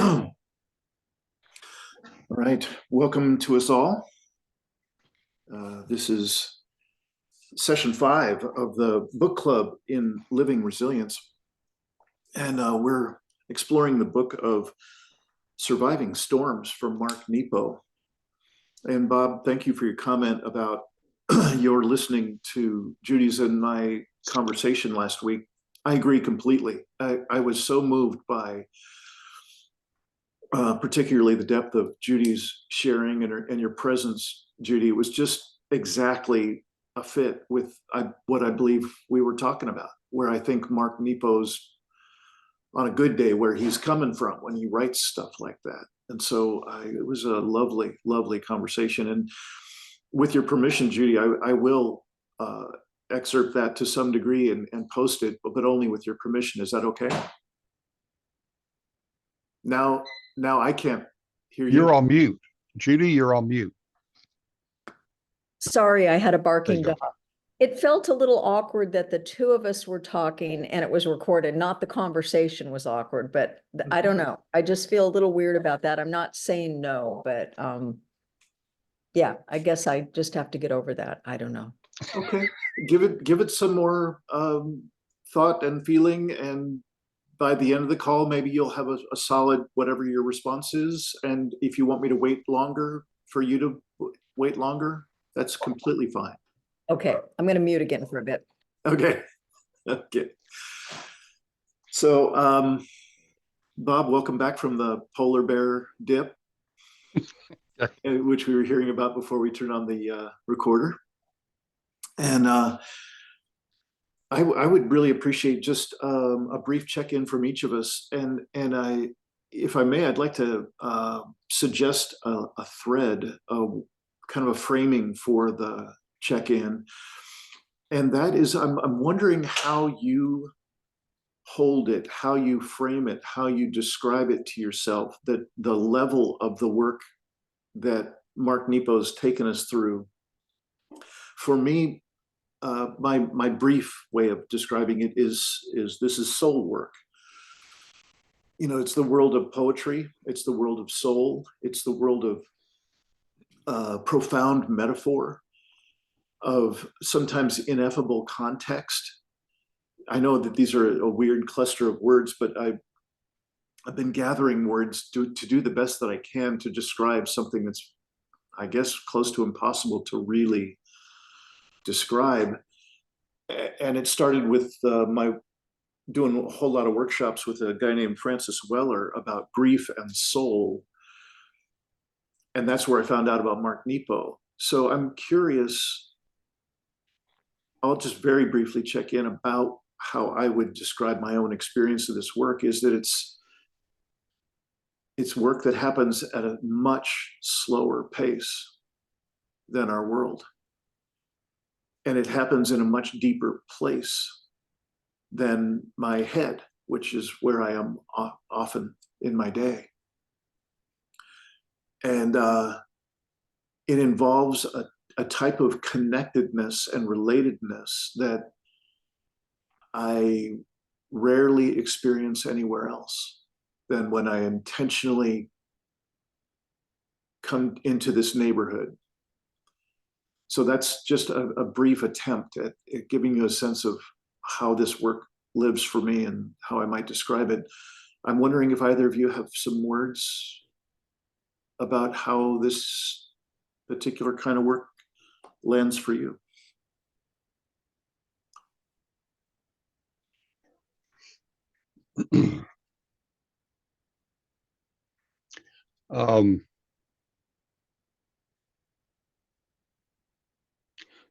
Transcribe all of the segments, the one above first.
All right, welcome to us all. This is session 5 of the book club in Living Resilience. And we're exploring the book of Surviving Storms from Mark Nepo. And Bob, thank you for your comment about your listening to Judy's and my conversation last week. I agree completely. I was so moved by particularly the depth of Judy's sharing and your presence, Judy. It was just exactly a fit with what I believe we were talking about, where I think Mark Nepo's on a good day where he's coming from when he writes stuff like that. And so it was a lovely, lovely conversation. And with your permission, Judy, I will excerpt that to some degree and post it, but only with your permission. Is that okay? Now I can't hear you. You're on mute. Judy, you're on mute. Sorry, I had a barking dog. It felt a little awkward that the two of us were talking and it was recorded. Not the conversation was awkward, but I don't know. I just feel a little weird about that. I'm not saying no, but yeah, I guess I just have to get over that. I don't know. Okay, give it some more thought and feeling, and by the end of the call, maybe you'll have a solid whatever your response is. And if you want me to wait longer for you to wait longer, that's completely fine. Okay, I'm going to mute again for a bit. Okay. Okay. So, Bob, welcome back from the polar bear dip, which we were hearing about before we turned on the recorder. And I would really appreciate just a brief check-in from each of us. And if I may, I'd like to suggest a thread, kind of a framing for the check-in. And that is, I'm wondering how you hold it, how you frame it, how you describe it to yourself, that the level of the work that Mark Nepo's taken us through. For me, my brief way of describing it is this is soul work. You know, it's the world of poetry, it's the world of soul, it's the world of profound metaphor, of sometimes ineffable context. I know that these are a weird cluster of words, but I've been gathering words to do the best that I can to describe something that's, I guess, close to impossible to really describe. And it started with my doing a whole lot of workshops with a guy named Francis Weller about grief and soul. And that's where I found out about Mark Nepo. So I'm curious, I'll just very briefly check in about how I would describe my own experience of this work. Is that it's work that happens at a much slower pace than our world. And it happens in a much deeper place than my head, which is where I am often in my day. And it involves a type of connectedness and relatedness that I rarely experience anywhere else than when I intentionally come into this neighborhood. So that's just a brief attempt at giving you a sense of how this work lives for me and how I might describe it. I'm wondering if either of you have some words about how this particular kind of work lands for you.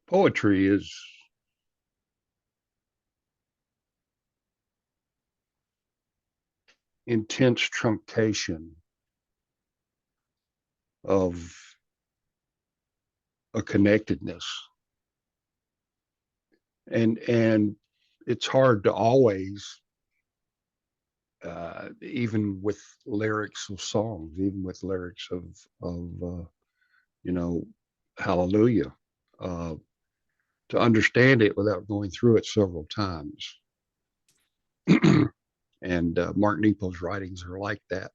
Poetry is intense truncation of a connectedness, and it's hard to always, even with lyrics of songs, even with lyrics of you know, hallelujah, to understand it without going through it several times. And Mark Nepo's writings are like that.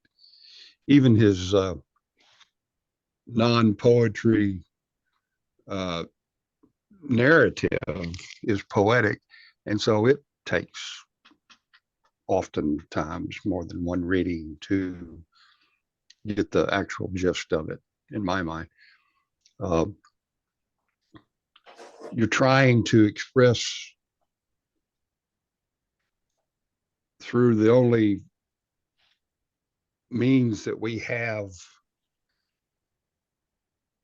even his non-poetry narrative is poetic, and so it takes oftentimes more than one reading to get the actual gist of it, in my mind. You're trying to express through the only means that we have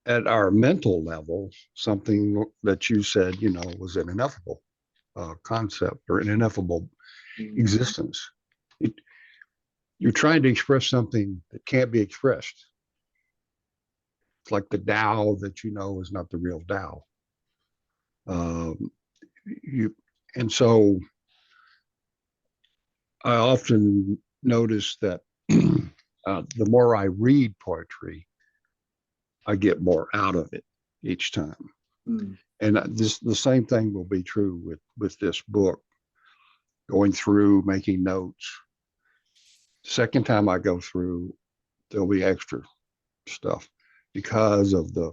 at our mental level, something that you said, you know, was an ineffable concept or an ineffable existence. You're trying to express something that can't be expressed. It's like the Tao that you know is not the real Tao. And so I often notice that the more I read poetry, I get more out of it each time. Mm. And the same thing will be true with this book. Going through, making notes. Second time I go through, there'll be extra stuff because of the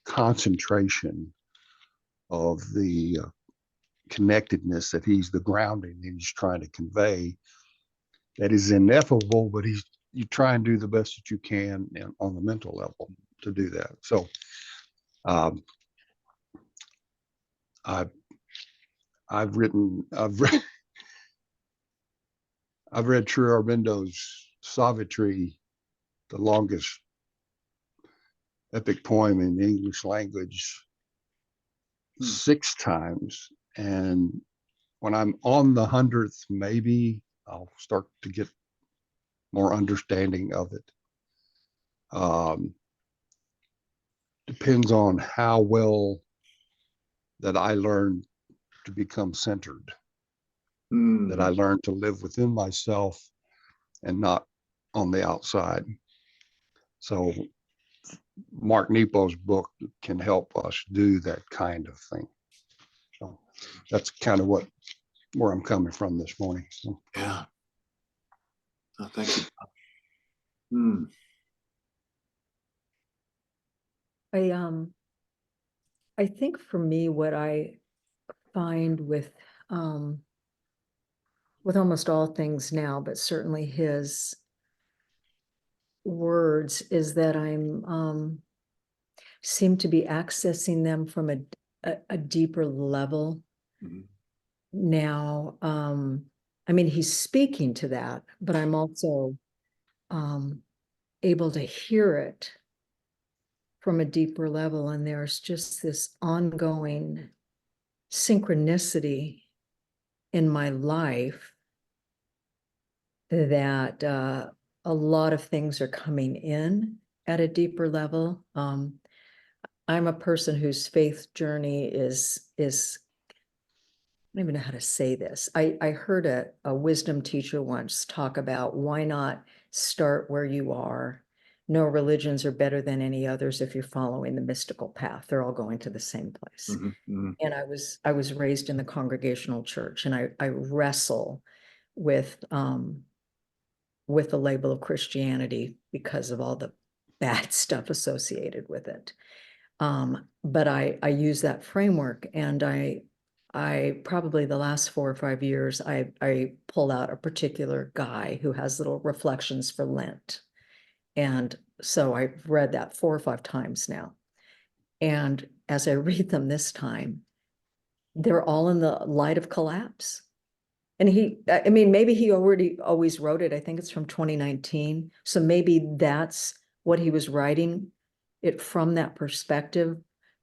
concentration of the connectedness that the grounding that he's trying to convey. That is ineffable, but you try and do the best that you can on the mental level to do that. So I've read Sri Aurobindo's Savitri, the longest epic poem in the English language, 6 times. And when I'm on the 100th, maybe I'll start to get more understanding of it. Depends on how well that I learn to become centered, that I learn to live within myself and not on the outside. So Mark Nepo's book can help us do that kind of thing. So that's kind of where I'm coming from this morning. So. Yeah. Oh, thank you. I think for me, what I find with almost all things now, but certainly his words, is that I'm seem to be accessing them from a deeper level. Mm-hmm. Now. I mean, he's speaking to that, but I'm also able to hear it from a deeper level. And there's just this ongoing synchronicity in my life that a lot of things are coming in at a deeper level. I'm a person whose faith journey is I don't even know how to say this. I heard a wisdom teacher once talk about why not start where you are. No religions are better than any others if you're following the mystical path. They're all going to the same place. Mm-hmm, mm-hmm. And I was raised in the Congregational Church, and I wrestle with the label of Christianity because of all the bad stuff associated with it. But I use that framework, and I probably the last 4 or 5 years, I pull out a particular guy who has little reflections for Lent. And so I've read that 4 or 5 times now. And as I read them this time, they're all in the light of collapse. And I mean, maybe he always wrote it. I think it's from 2019. So maybe that's what he was writing it from, that perspective,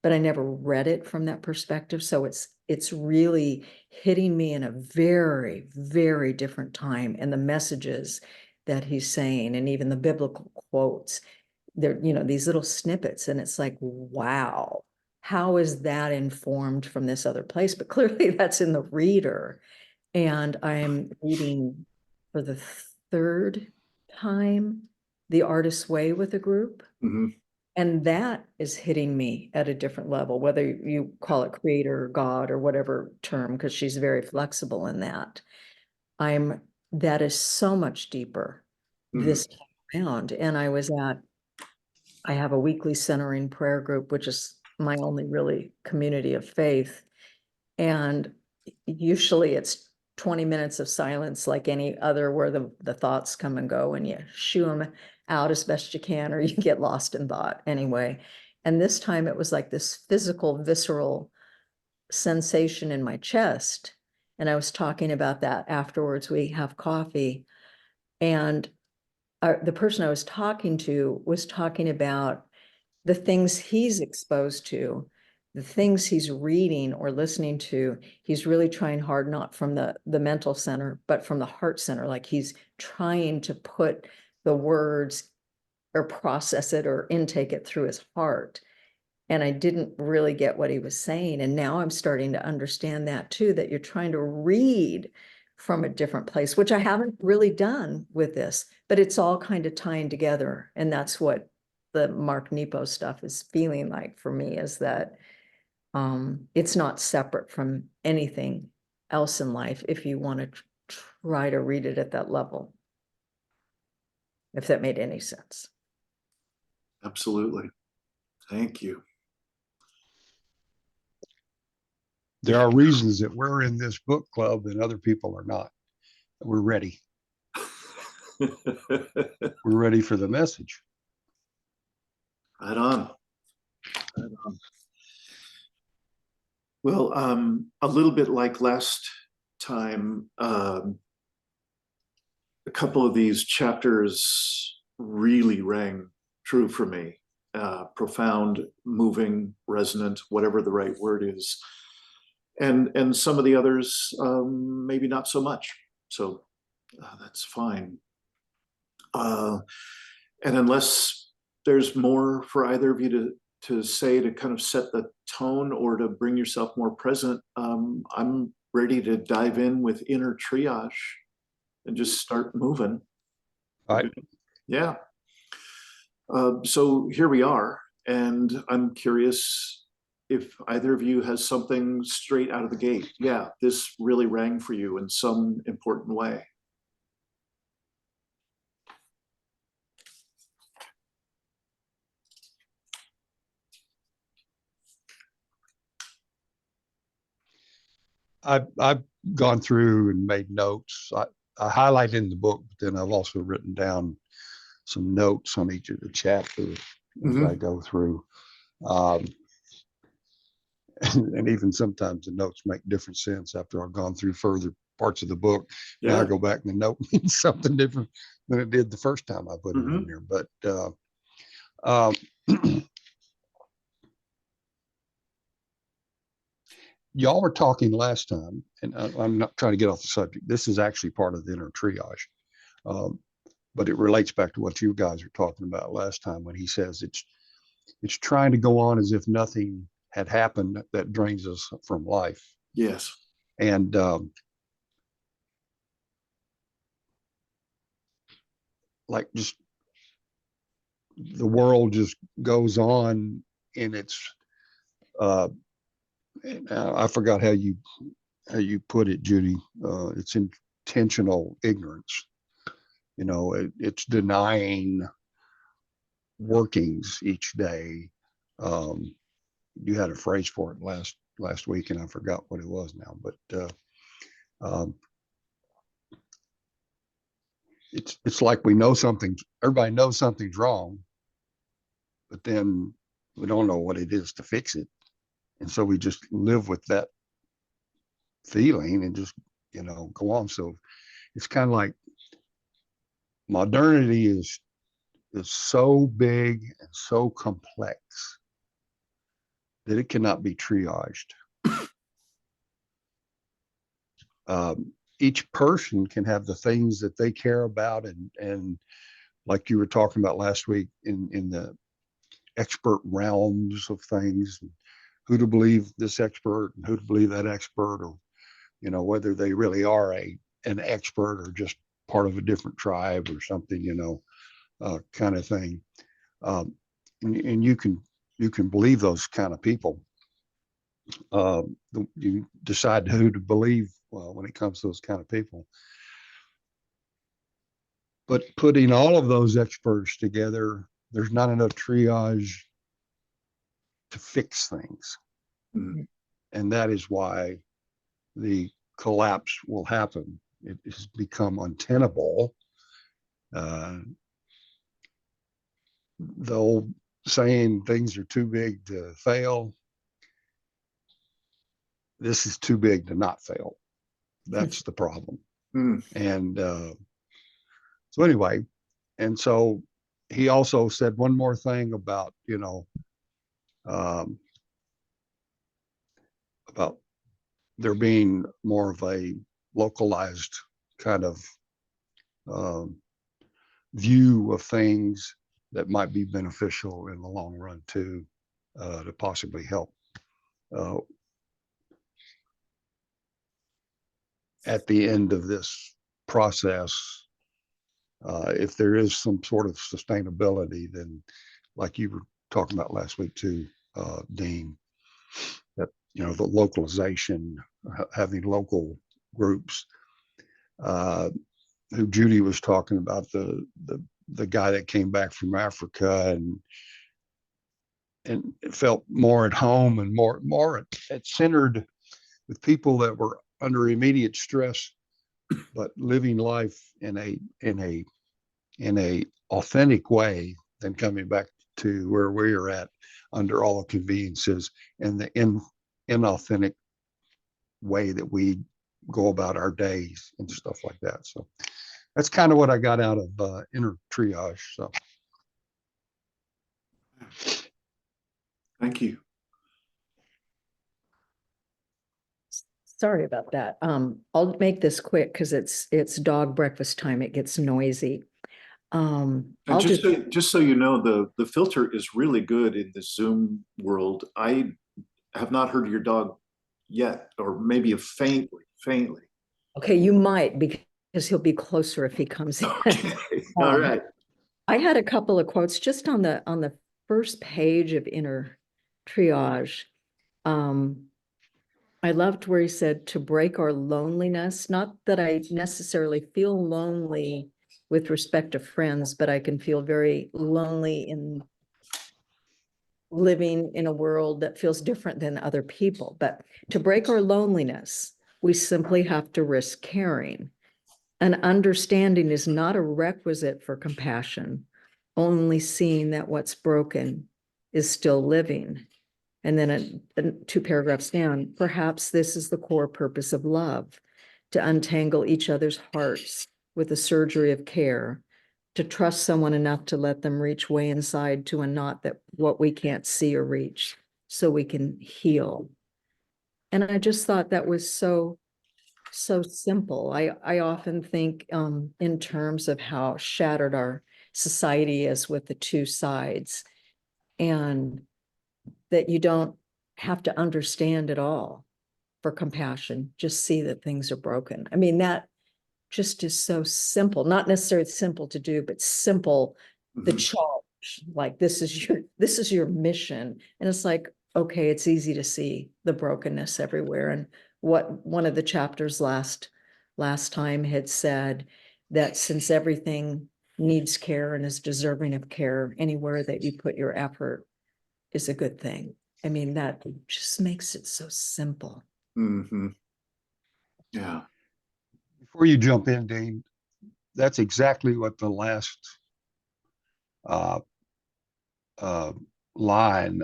but I never read it from that perspective. So it's really hitting me in a very, very different time. And the messages that he's saying, and even the biblical quotes, they're, these little snippets. And it's like, wow, how is that informed from this other place? But clearly that's in the reader. And I'm reading for the 3rd time The Artist's Way with a group. Mm-hmm. And that is hitting me at a different level, whether you call it creator or God or whatever term, because she's very flexible in that. That is so much deeper this time around. And I have a weekly centering prayer group, which is my only really community of faith. And usually it's 20 minutes of silence like any other, where the thoughts come and go and you shoo them out as best you can, or you get lost in thought anyway. And this time it was like this physical, visceral sensation in my chest. And I was talking about that afterwards. We have coffee, and the person I was talking to was talking about the things he's exposed to, the things he's reading or listening to. He's really trying hard, not from the mental center, but from the heart center. Like he's trying to put the words or process it or intake it through his heart. And I didn't really get what he was saying. And now I'm starting to understand that too, that you're trying to read from a different place, which I haven't really done with this, but it's all kind of tying together. And that's what the Mark Nepo stuff is feeling like for me, is that it's not separate from anything else in life if you want to try to read it at that level. If that made any sense. Absolutely. Thank you. There are reasons that we're in this book club and other people are not. We're ready. We're ready for the message. Right on. Right on. Well, a little bit like last time, a couple of these chapters really rang true for me. Profound, moving, resonant, whatever the right word is. And some of the others, maybe not so much. So that's fine. And unless there's more for either of you to say to kind of set the tone or to bring yourself more present, I'm ready to dive in with inner triage and just start moving. All right. Yeah. So here we are, and I'm curious if either of you has something straight out of the gate. Yeah, this really rang for you in some important way. I've gone through and made notes. I highlight in the book, but then I've also written down some notes on each of the chapters as I go through. And even sometimes the notes make different sense after I've gone through further parts of the book. Yeah. Now I go back and the note means something different than it did the first time I put it in there. But y'all were talking last time, and I'm not trying to get off the subject. This is actually part of the inner triage, but it relates back to what you guys were talking about last time when he says it's trying to go on as if nothing had happened that drains us from life. Yes. And like just the world just goes on in its I forgot how you put it, Judy. It's intentional ignorance. You know, it's denying workings each day. You had a phrase for it last week, and I forgot what it was now. But it's like we know something. Everybody knows something's wrong, but then we don't know what it is to fix it, and so we just live with that feeling and just go on. So it's kind of like modernity is so big and so complex that it cannot be triaged. Each person can have the things that they care about, and like you were talking about last week in the expert realms of things, who to believe this expert and who to believe that expert, or whether they really are an expert or just part of a different tribe or something, kind of thing. And you can believe those kind of people. You decide who to believe when it comes to those kind of people. But putting all of those experts together, there's not enough triage to fix things. Mm. And that is why the collapse will happen. It has become untenable. The old saying, things are too big to fail. This is too big to not fail. That's the problem. Mm. And so anyway, and so he also said one more thing about, about there being more of a localized kind of view of things that might be beneficial in the long run too, to possibly help at the end of this process. If there is some sort of sustainability, then like you were talking about last week too, Dean, that, the localization, having local groups, who Judy was talking about, the guy that came back from Africa and felt more at home and more at centered with people that were under immediate stress, but living life in a authentic way than coming back to where we are at under all the conveniences and the inauthentic way that we go about our days and stuff like that. So that's kind of what I got out of inner triage. So Thank you. Sorry about that. I'll make this quick because it's dog breakfast time. It gets noisy. And I'll just so you know, the filter is really good in the Zoom world. I have not heard your dog yet, or maybe faintly. okay, you might because he'll be closer if he comes in. Okay. All right. I had a couple of quotes just on the first page of inner triage. I loved where he said to break our loneliness, not that I necessarily feel lonely with respect to friends, but I can feel very lonely in living in a world that feels different than other people. But to break our loneliness, we simply have to risk caring. An understanding is not a requisite for compassion, only seeing that what's broken is still living. And then 2 paragraphs down, perhaps this is the core purpose of love, to untangle each other's hearts with a surgery of care, to trust someone enough to let them reach way inside to a knot that what we can't see or reach, so we can heal. And I just thought that was so simple. I often think in terms of how shattered our society is with the two sides, and that you don't have to understand it all for compassion. Just see that things are broken. I mean, that just is so simple, not necessarily simple to do, but simple, the charge, like this is your mission. And it's like, okay, it's easy to see the brokenness everywhere. And what one of the chapters last time had said, that since everything needs care and is deserving of care, anywhere that you put your effort is a good thing. I mean, that just makes it so simple. Mm-hmm. Yeah. before you jump in, Dean, that's exactly what the last uh, uh, line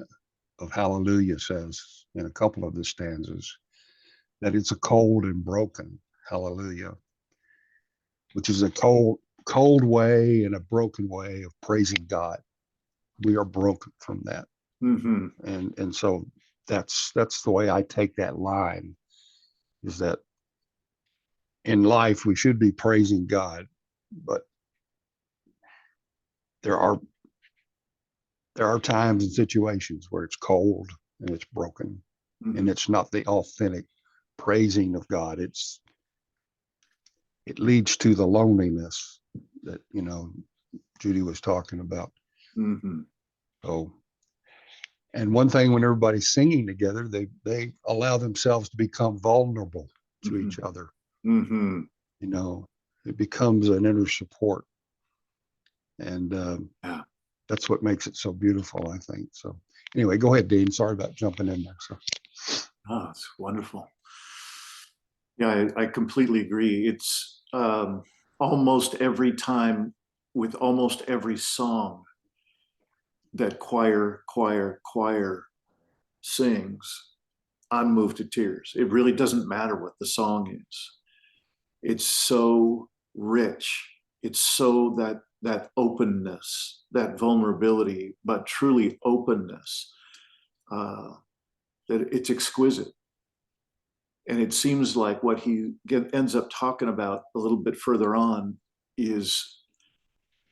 of Hallelujah says in a couple of the stanzas, that it's a cold and broken Hallelujah, which is a cold way and a broken way of praising God. We are broken from that. Mm-hmm. And so that's the way I take that line, is that in life we should be praising God, but there are times and situations where it's cold and it's broken, Mm-hmm. and it's not the authentic praising of God. It leads to the loneliness that Judy was talking about. Mm-hmm. So, and one thing, when everybody's singing together, they allow themselves to become vulnerable to Mm-hmm. each other. Mm-hmm. It becomes an inner support And Yeah. that's what makes it so beautiful, I think. So anyway, go ahead, Dean. Sorry about jumping in there. So. Oh, it's wonderful. Yeah, I completely agree. It's almost every time with almost every song that choir sings, I'm moved to tears. It really doesn't matter what the song is. It's so rich. It's so that openness, that vulnerability, but truly openness, that it's exquisite. And it seems like what he ends up talking about a little bit further on is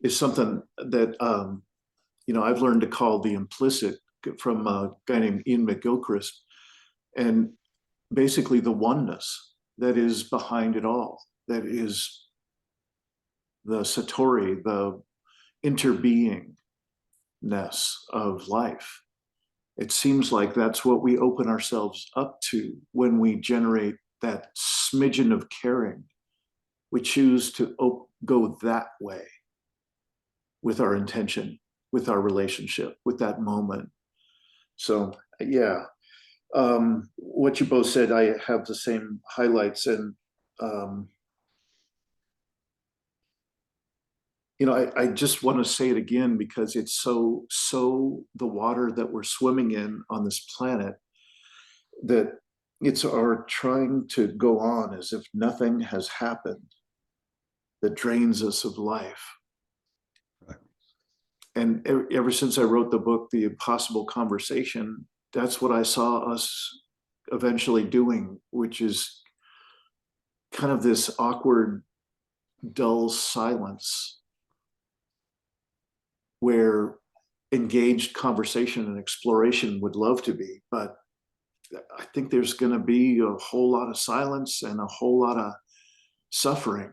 something that I've learned to call the implicit from a guy named Ian McGilchrist, and basically the oneness that is behind it all, that is the satori, the interbeingness of life. It seems like that's what we open ourselves up to when we generate that smidgen of caring. We choose to go that way with our intention, with our relationship, with that moment. So, yeah, what you both said, I have the same highlights. And, I just want to say it again because it's so the water that we're swimming in on this planet, that it's our trying to go on as if nothing has happened that drains us of life. Right. And ever since I wrote the book, The Impossible Conversation, that's what I saw us eventually doing, which is kind of this awkward, dull silence where engaged conversation and exploration would love to be. But I think there's going to be a whole lot of silence and a whole lot of suffering.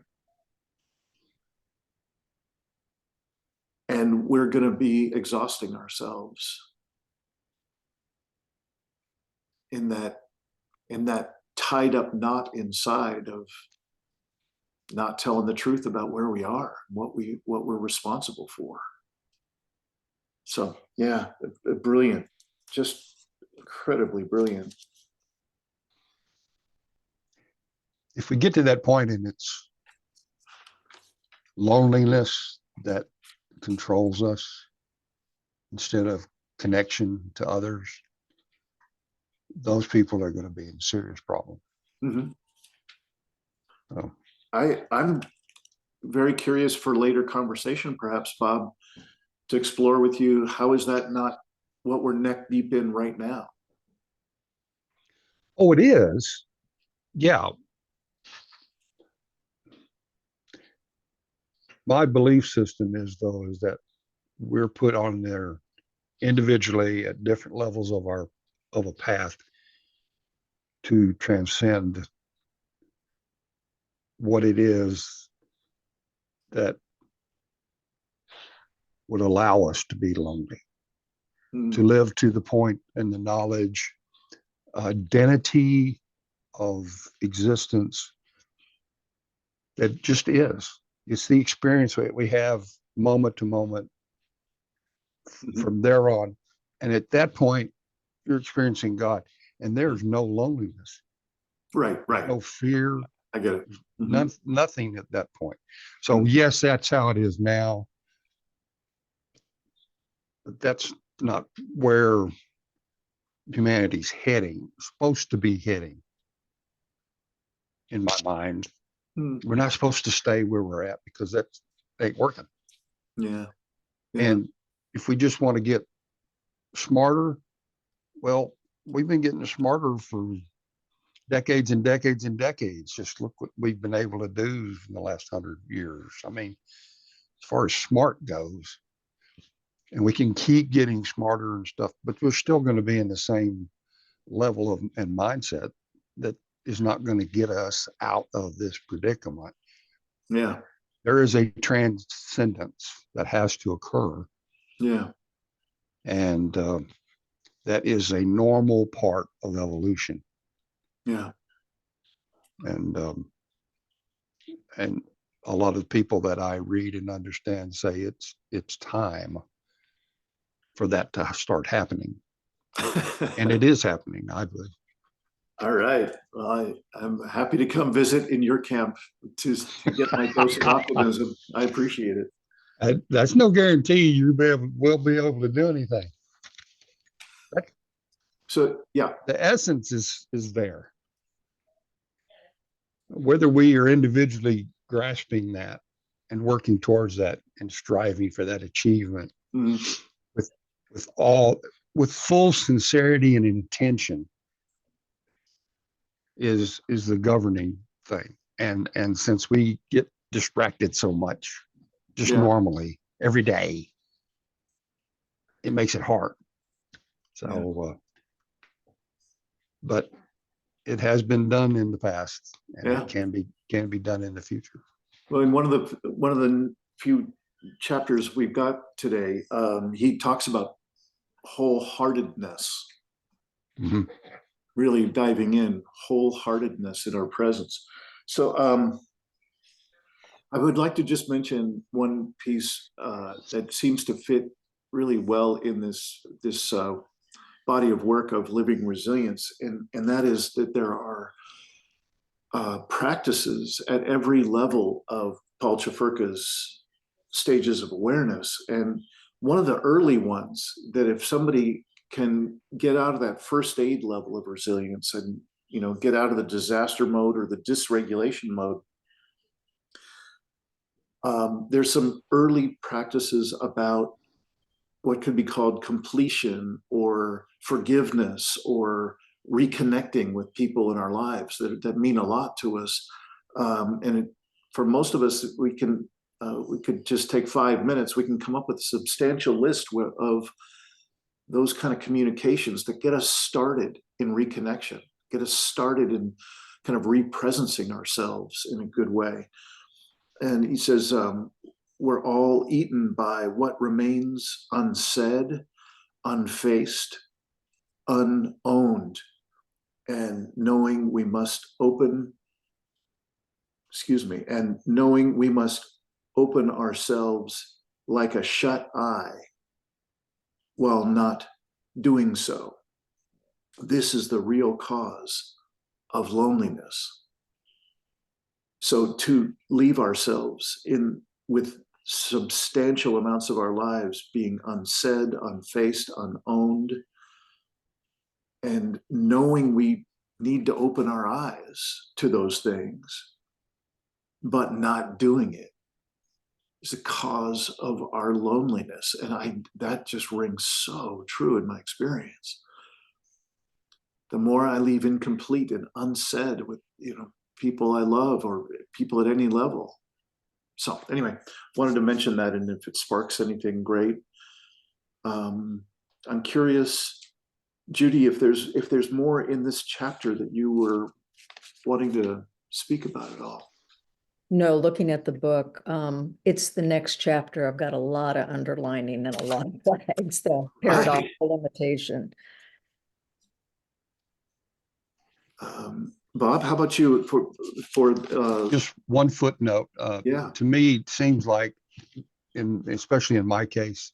And we're going to be exhausting ourselves in that tied up knot inside of not telling the truth about where we are, what we're responsible for. So yeah, brilliant, just incredibly brilliant. If we get to that point and it's loneliness that controls us instead of connection to others, those people are going to be in serious problem. Mm-hmm. So, I'm very curious for later conversation, perhaps, Bob, to explore with you, how is that not what we're neck deep in right now? oh, it is. Yeah. My belief system is that we're put on there individually at different levels of a path to transcend what it is that would allow us to be lonely, to live to the point and the knowledge, identity of existence that just is. It's the experience that we have moment to moment from there on. And at that point, you're experiencing God, and there's no loneliness. Right. No fear. I get it. Nothing at that point. So yes, that's how it is now. But that's not where humanity's heading, supposed to be heading, in my mind. We're not supposed to stay where we're at because that ain't working. Yeah. And if we just want to get smarter, well, we've been getting smarter for decades and decades and decades. Just look what we've been able to do in the last 100 years. I mean, as far as smart goes, and we can keep getting smarter and stuff, but we're still going to be in the same level of and mindset that is not going to get us out of this predicament. Yeah. There is a transcendence that has to occur. Yeah. And that is a normal part of evolution. Yeah. And a lot of the people that I read and understand say it's time for that to start happening. And it is happening, I believe. All right. Well, I'm happy to come visit in your camp to get my dose of optimism. I appreciate it. That's no guarantee will be able to do anything. So, yeah. The essence is there. Whether we are individually grasping that and working towards that and striving for that achievement Mm. with full sincerity and intention is the governing thing. And since we get distracted so much, just Yeah. normally every day, it makes it hard. So, but it has been done in the past, and Yeah. it can be done in the future. Well, in one of the few chapters we've got today, he talks about wholeheartedness. Mm-hmm. Really diving in, wholeheartedness in our presence. So I would like to just mention one piece that seems to fit really well in this body of work of living resilience, and that is that there are practices at every level of Paul Chafurka's stages of awareness. And one of the early ones that if somebody can get out of that first aid level of resilience and get out of the disaster mode or the dysregulation mode, there's some early practices about what could be called completion or forgiveness or reconnecting with people in our lives that mean a lot to us. For most of us, we could just take 5 minutes. We can come up with a substantial list of those kind of communications that get us started in reconnection, get us started in kind of represencing ourselves in a good way. And he says, we're all eaten by what remains unsaid, unfaced, unowned, and knowing we must open ourselves like a shut eye while not doing so. This is the real cause of loneliness. So to leave ourselves with substantial amounts of our lives being unsaid, unfaced, unowned, and knowing we need to open our eyes to those things, but not doing it, is the cause of our loneliness. And that just rings so true in my experience. The more I leave incomplete and unsaid with people I love or people at any level. So anyway, wanted to mention that, and if it sparks anything, great. I'm curious, Judy, if there's more in this chapter that you were wanting to speak about at all. No, looking at the book, it's the next chapter. I've got a lot of underlining and a lot of flags, the paradoxical limitation. Bob, how about you for just one footnote? Yeah. To me, it seems like, especially in my case,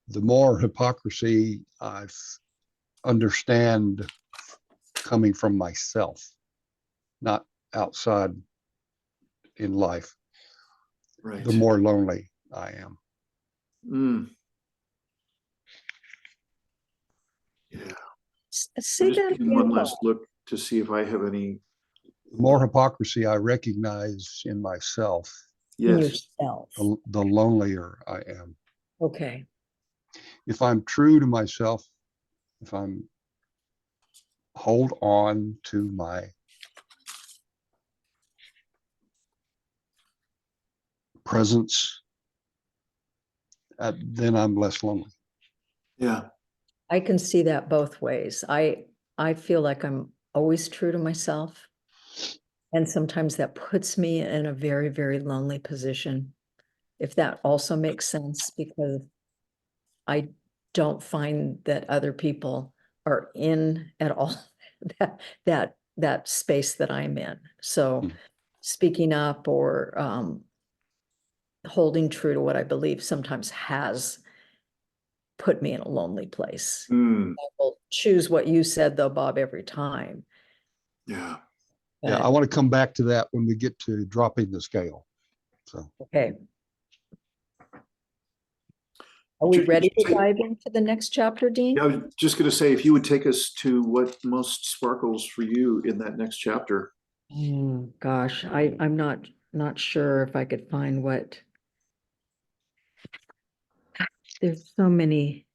the more hypocrisy I understand coming from myself, not outside in life, right, the more lonely I am. Yeah. Say that again. One last look to see if I have any. The more hypocrisy I recognize in myself, in yourself. the lonelier I am. Okay. If I'm true to myself, if I'm hold on to my presence, then I'm less lonely. Yeah. I can see that both ways. I feel like I'm always true to myself. And sometimes that puts me in a very, very lonely position. If that also makes sense, because I don't find that other people are in at all that space that I'm in. So speaking up or holding true to what I believe sometimes has put me in a lonely place. Mm, I will choose what you said though, Bob, every time. yeah. Yeah, I want to come back to that when we get to dropping the scale. So, Okay. Are we ready to dive into the next chapter, Dean? Yeah, I was just going to say, if you would take us to what most sparkles for you in that next chapter. Oh, gosh, I'm not sure if I could find what. There's so many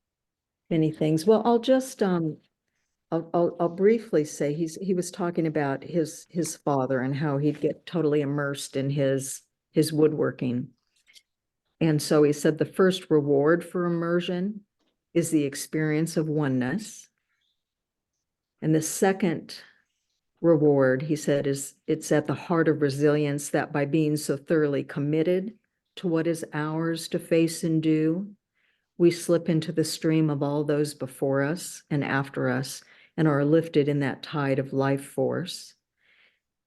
things. Well, I'll just I'll briefly say he was talking about his father and how he'd get totally immersed in his woodworking. And so he said the first reward for immersion is the experience of oneness. And the second reward, he said, is it's at the heart of resilience that by being so thoroughly committed to what is ours to face and do, we slip into the stream of all those before us and after us and are lifted in that tide of life force.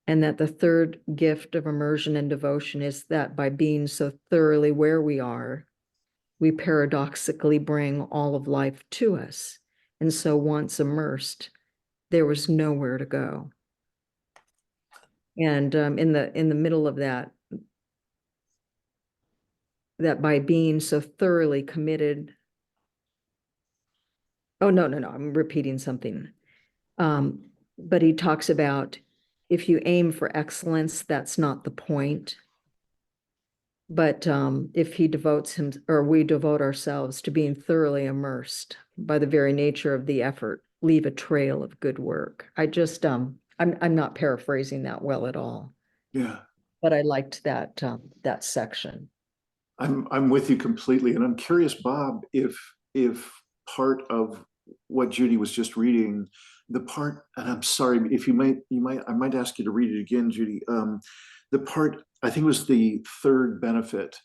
And that the third gift of immersion and devotion is that by being so thoroughly where we are, we paradoxically bring all of life to us. And so once immersed, there was nowhere to go. And in the middle of that by being so thoroughly committed. Oh, no, I'm repeating something. But he talks about if you aim for excellence, that's not the point. But if he devotes him or we devote ourselves to being thoroughly immersed by the very nature of the effort, leave a trail of good work. I just I'm not paraphrasing that well at all, Yeah, but I liked that that section. I'm with you completely, and I'm curious, Bob, if part of what Judy was just reading, the part, and I'm sorry if I might ask you to read it again, Judy. The part, I think, was the third benefit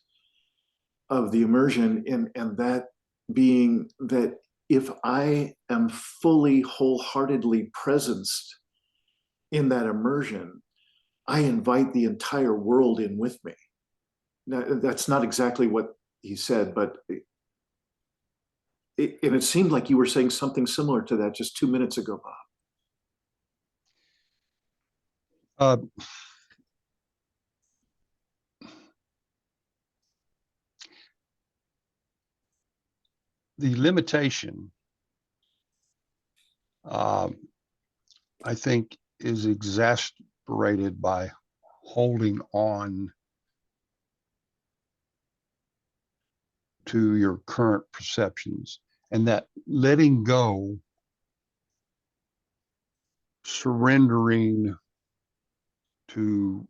of the immersion, and that being that if I am fully, wholeheartedly presenced in that immersion, I invite the entire world in with me. Now, that's not exactly what he said, but and it seemed like you were saying something similar to that just 2 minutes ago, Bob. uh, the limitation, I think, is exasperated by holding on to your current perceptions, and that letting go, surrendering to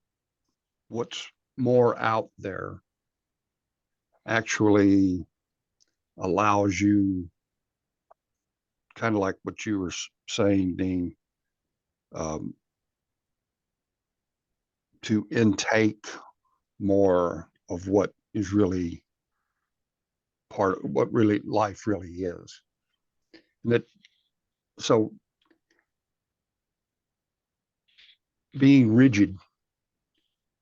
what's more out there, actually allows you, kind of like what you were saying, Dean, um, to intake more of what is really part of what really life really is. And that, so being rigid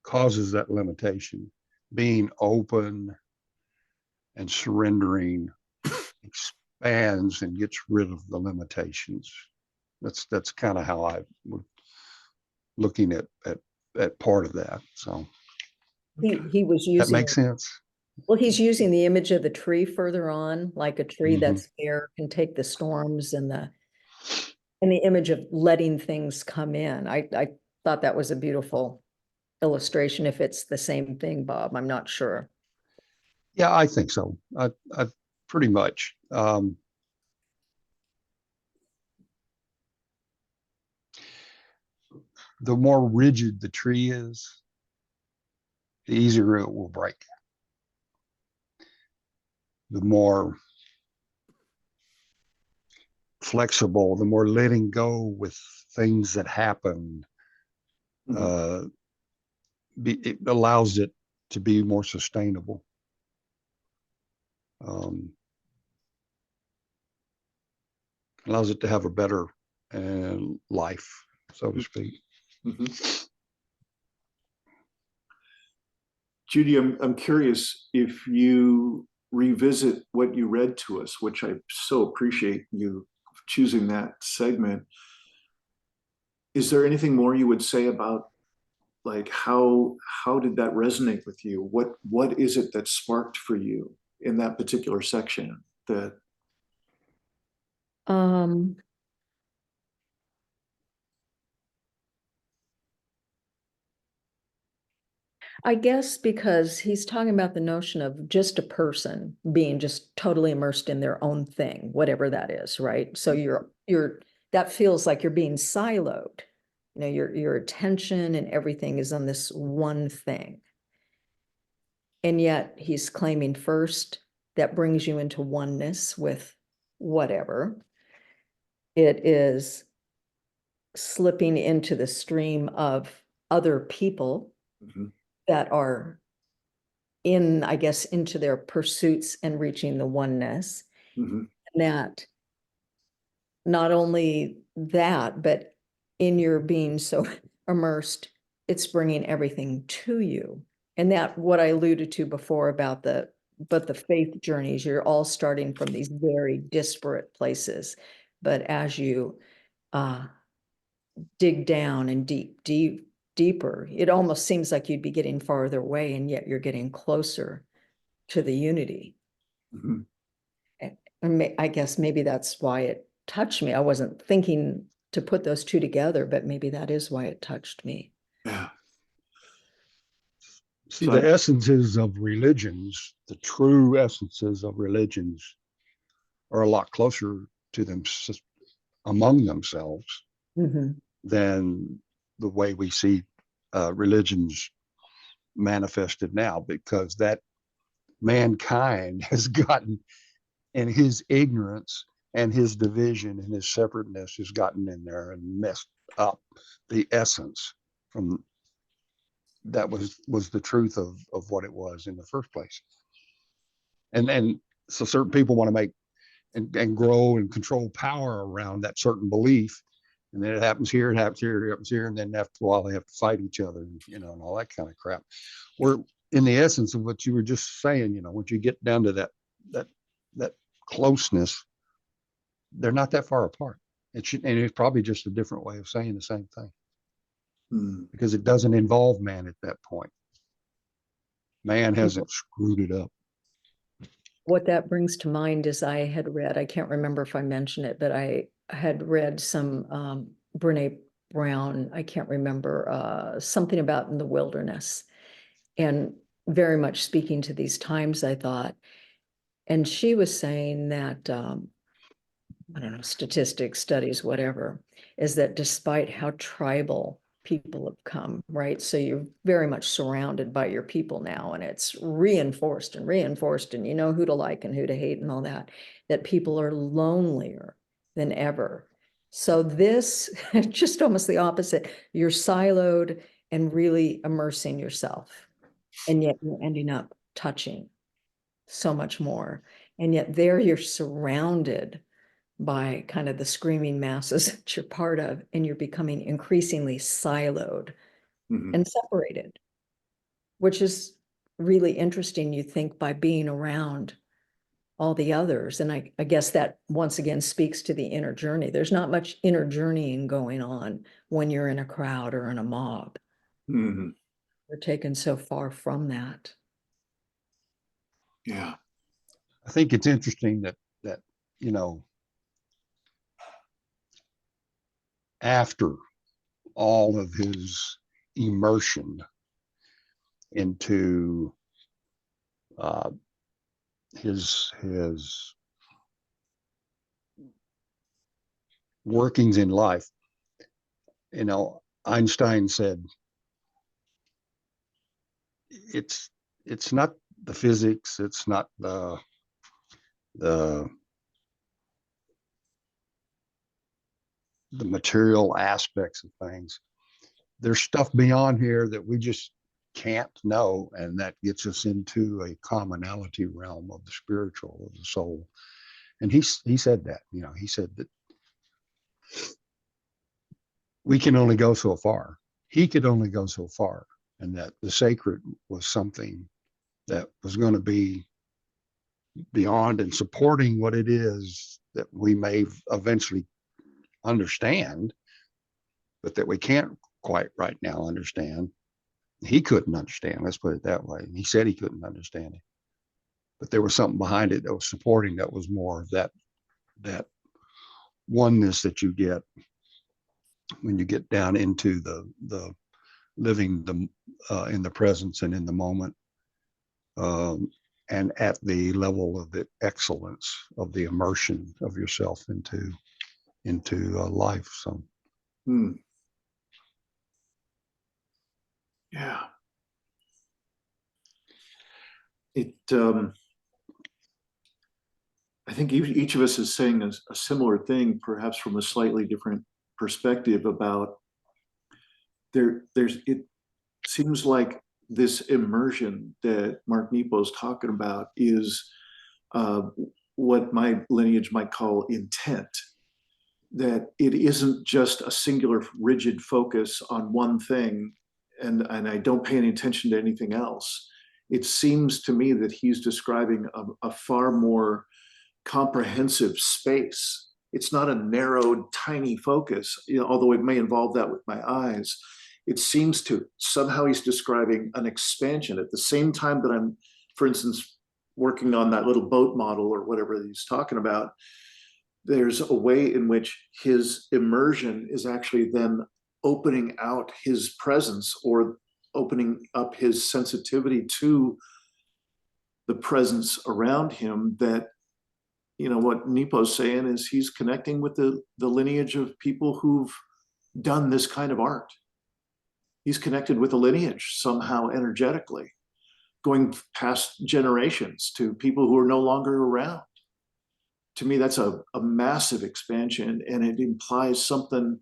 causes that limitation. Being open and surrendering expands and gets rid of the limitations. That's kind of how I was looking at part of that. So He was that using, makes sense. well, he's using the image of the tree further on, like a tree Mhm. that's fair can take the storms and the image of letting things come in. I thought that was a beautiful illustration. If it's the same thing, Bob, I'm not sure. Yeah, I think so. I pretty much. The more rigid the tree is, the easier it will break. The more flexible, the more letting go with things that happen, Mhm. it allows it to be more sustainable. Allows it to have a better life, so to speak. Mhm. Judy, I'm curious if you revisit what you read to us, which I so appreciate you choosing that segment. Is there anything more you would say about like how did that resonate with you? What is it that sparked for you in that particular section that Um, I guess because he's talking about the notion of just a person being just totally immersed in their own thing, whatever that is, right? So that feels like you're being siloed. You know, your attention and everything is on this one thing. And yet he's claiming first that brings you into oneness with whatever. It is slipping into the stream of other people Mhm, that are in, I guess, into their pursuits and reaching the oneness. mhm, And that not only that, but in your being so immersed, it's bringing everything to you. And that what I alluded to before about the faith journeys, you're all starting from these very disparate places. But as you uh, dig down and deeper, it almost seems like you'd be getting farther away, and yet you're getting closer to the unity. mhm. And I guess maybe that's why it touched me. I wasn't thinking to put those two together, but maybe that is why it touched me. Yeah. See, So the essences of religions, the true essences of religions, are a lot closer to them among themselves Mhm. than the way we see religions manifested now, because that mankind has gotten, and his ignorance and his division and his separateness has gotten in there and messed up the essence from that was the truth of what it was in the first place. And so certain people want to make and grow and control power around that certain belief, and then it happens here, it happens here, it happens here, and then after a while they have to fight each other, you know, and all that kind of crap. We're in the essence of what you were just saying, you know, once you get down to that that closeness, they're not that far apart. And it's probably just a different way of saying the same thing, mm, because it doesn't involve man at that point. Man hasn't screwed it up. What that brings to mind is I had read, I can't remember if I mentioned it, but I had read some Brene Brown, I can't remember, something about in the wilderness, and very much speaking to these times, I thought. And she was saying that I don't know, statistics, studies, whatever, is that despite how tribal people have come, right? So you're very much surrounded by your people now, and it's reinforced and reinforced, and you know who to like and who to hate and all that, that people are lonelier than ever. So this, just almost the opposite. You're siloed and really immersing yourself, and yet you're ending up touching so much more. And yet there you're surrounded by kind of the screaming masses that you're part of, and you're becoming increasingly siloed mhm, and separated, which is really interesting, you think, by being around all the others. And I guess that once again speaks to the inner journey. There's not much inner journeying going on when you're in a crowd or in a mob. mhm. We're taken so far from that. Yeah. I think it's interesting that you know, after all of his immersion into uh, his workings in life, you know, Einstein said it's it's not the physics, it's not the the material aspects of things. There's stuff beyond here that we just can't know, and that gets us into a commonality realm of the spiritual, of the soul. And he said that, you know, he said that we can only go so far. He could only go so far. and that the sacred was something that was going to be beyond and supporting what it is that we may eventually understand, but that we can't quite right now understand. He couldn't understand, let's put it that way. He said he couldn't understand it, but there was something behind it that was supporting, that was more of that oneness that you get when you get down into the living in the presence and in the moment, and at the level of the excellence of the immersion of yourself into life. So yeah, it I think each of us is saying a similar thing, perhaps from a slightly different perspective about it seems like this immersion that Mark Nepo is talking about is what my lineage might call intent. That it isn't just a singular rigid focus on one thing, and I don't pay any attention to anything else. It seems to me that he's describing a far more comprehensive space. It's not a narrowed, tiny focus, although it may involve that with my eyes. It seems to somehow he's describing an expansion at the same time that I'm, for instance, working on that little boat model or whatever he's talking about. There's a way in which his immersion is actually then opening out his presence or opening up his sensitivity to the presence around him. That, what Nepo's saying is he's connecting with the lineage of people who've done this kind of art. He's connected with the lineage somehow energetically, going past generations to people who are no longer around. To me, that's a massive expansion, and it implies something.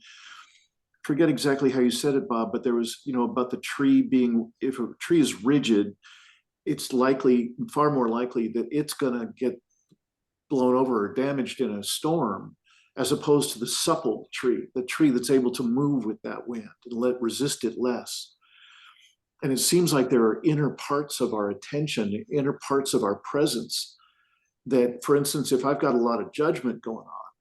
Forget exactly how you said it, Bob, but there was, about the tree being, if a tree is rigid, it's far more likely that it's going to get blown over or damaged in a storm, as opposed to the supple tree, the tree that's able to move with that wind and resist it less. And it seems like there are inner parts of our attention, inner parts of our presence that, for instance, if I've got a lot of judgment going on,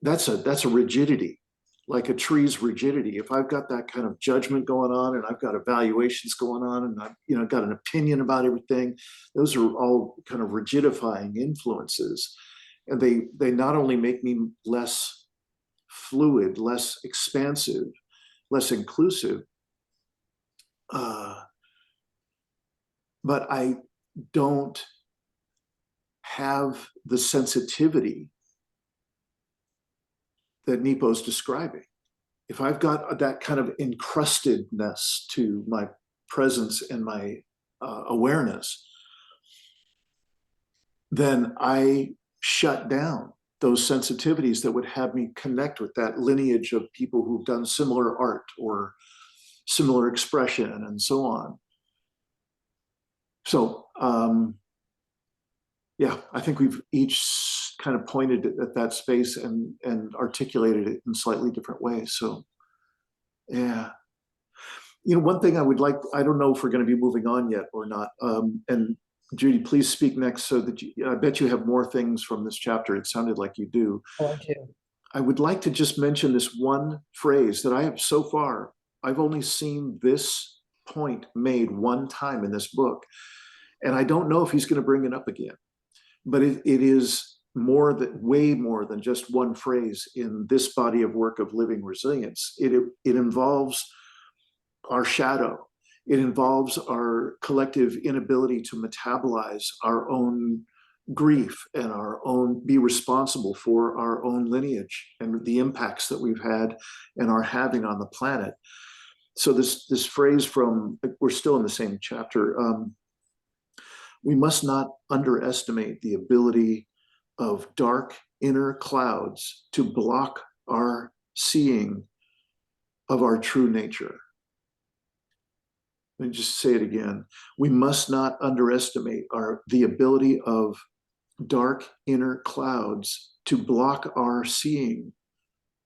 that's a rigidity, like a tree's rigidity. If I've got that kind of judgment going on, and I've got evaluations going on, and I've got an opinion about everything, those are all kind of rigidifying influences. And they not only make me less fluid, less expansive, less inclusive, but I don't have the sensitivity that Nepo's describing. If I've got that kind of encrustedness to my presence and my awareness, then I shut down those sensitivities that would have me connect with that lineage of people who've done similar art or similar expression and so on. So, yeah, I think we've each kind of pointed at that space and articulated it in slightly different ways. So, yeah. One thing I would like, I don't know if we're going to be moving on yet or not. And Judy, please speak next, so that I bet you have more things from this chapter. It sounded like you do. Oh, I do. I would like to just mention this one phrase that I have so far, I've only seen this point made one time in this book. And I don't know if he's going to bring it up again. But it is way more than just one phrase in this body of work of living resilience. It involves our shadow. It involves our collective inability to metabolize our own grief and be responsible for our own lineage and the impacts that we've had and are having on the planet. So this phrase we're still in the same chapter. We must not underestimate the ability of dark inner clouds to block our seeing of our true nature. Let me just say it again. We must not underestimate the ability of dark inner clouds to block our seeing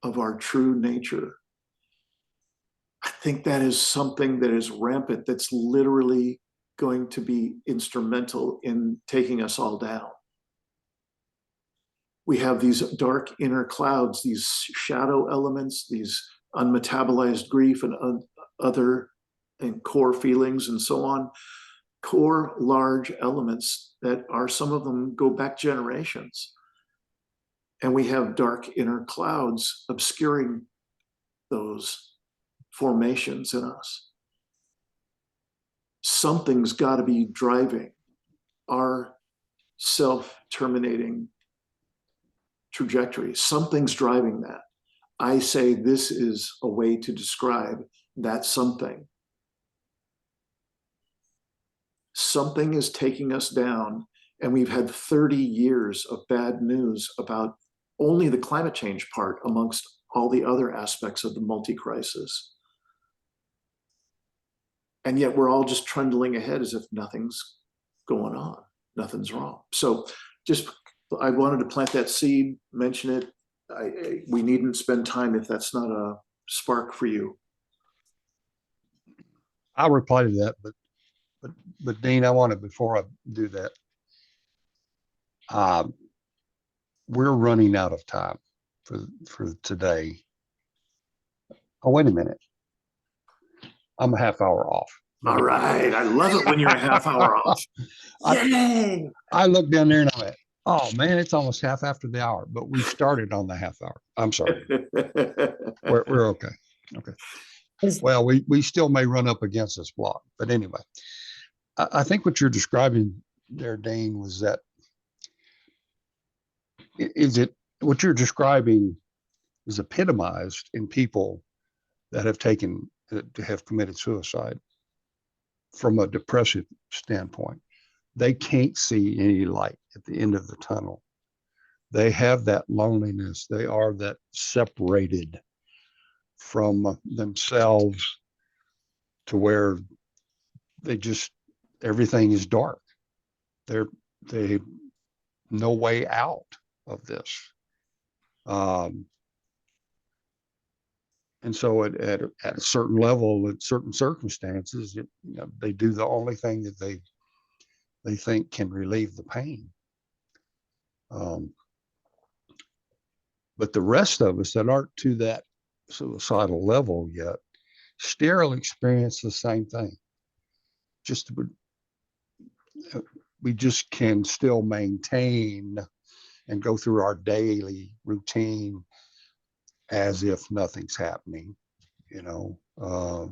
of our true nature. think that is something that is rampant, that's literally going to be instrumental in taking us all down. We have these dark inner clouds, these shadow elements, these unmetabolized grief and other and core feelings and so on, core large elements that are, some of them go back generations. And we have dark inner clouds obscuring those formations in us. Something's got to be driving our self-terminating trajectory. Something's driving that. I say this is a way to describe that something. Something is taking us down, and we've had 30 years of bad news about only the climate change part amongst all the other aspects of the multi-crisis. And yet we're all just trundling ahead as if nothing's going on, nothing's wrong. So just, I wanted to plant that seed, mention it. We needn't spend time if that's not a spark for you. I'll reply to that, but Dean, I want to, before I do that, we're running out of time for today. Oh, wait a minute. I'm a half hour off. All right. I love it when you're a half hour off. Yay! I looked down there and I went, oh man, it's almost half after the hour, but we started on the half hour. I'm sorry. We're okay. Okay. Well, we still may run up against this block, but anyway, I think what you're describing there, Dane, was that, what you're describing is epitomized in people that have committed suicide from a depressive standpoint. They can't see any light at the end of the tunnel. They have that loneliness. They are that separated from themselves to where everything is dark. They no way out of this. And so at a certain level, at certain circumstances, they do the only thing that they think can relieve the pain. But the rest of us that aren't to that suicidal level yet still experience the same thing. We just can still maintain and go through our daily routine as if nothing's happening. How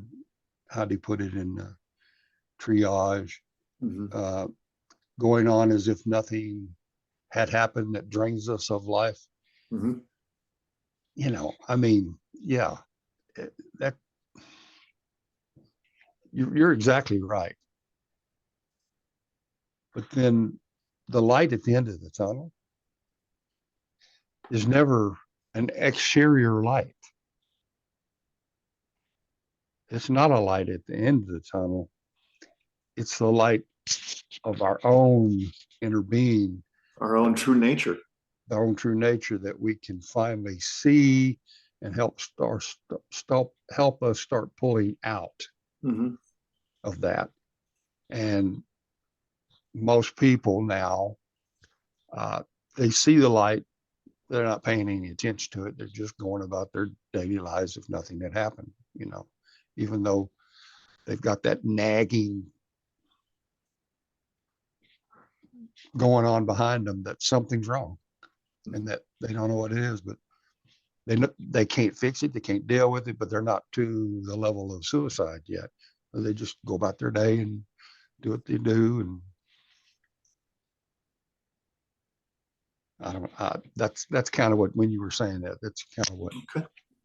do you put it in triage? Mm-hmm. Going on as if nothing had happened that drains us of life. Mm-hmm. I mean, yeah, that you're exactly right. But then the light at the end of the tunnel is never an exterior light. It's not a light at the end of the tunnel. It's the light of our own inner being, our own true nature, that we can finally see and help us start pulling out mm-hmm. of that. And most people now, they see the light. They're not paying any attention to it. They're just going about their daily lives if nothing had happened, even though they've got that nagging going on behind them that something's wrong and that they don't know what it is, but they can't fix it. They can't deal with it, but they're not to the level of suicide yet. They just go about their day and do what they do. And that's kind of what, when you were saying that, that's kind of what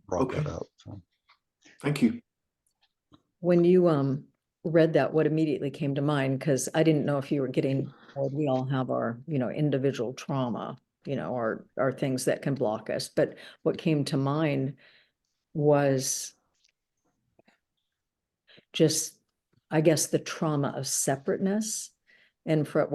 brought that up. So. Thank you. When you read that, what immediately came to mind, because I didn't know if you were getting, or we all have our, individual trauma, our things that can block us. But what came to mind was just, I guess, the trauma of separateness. And from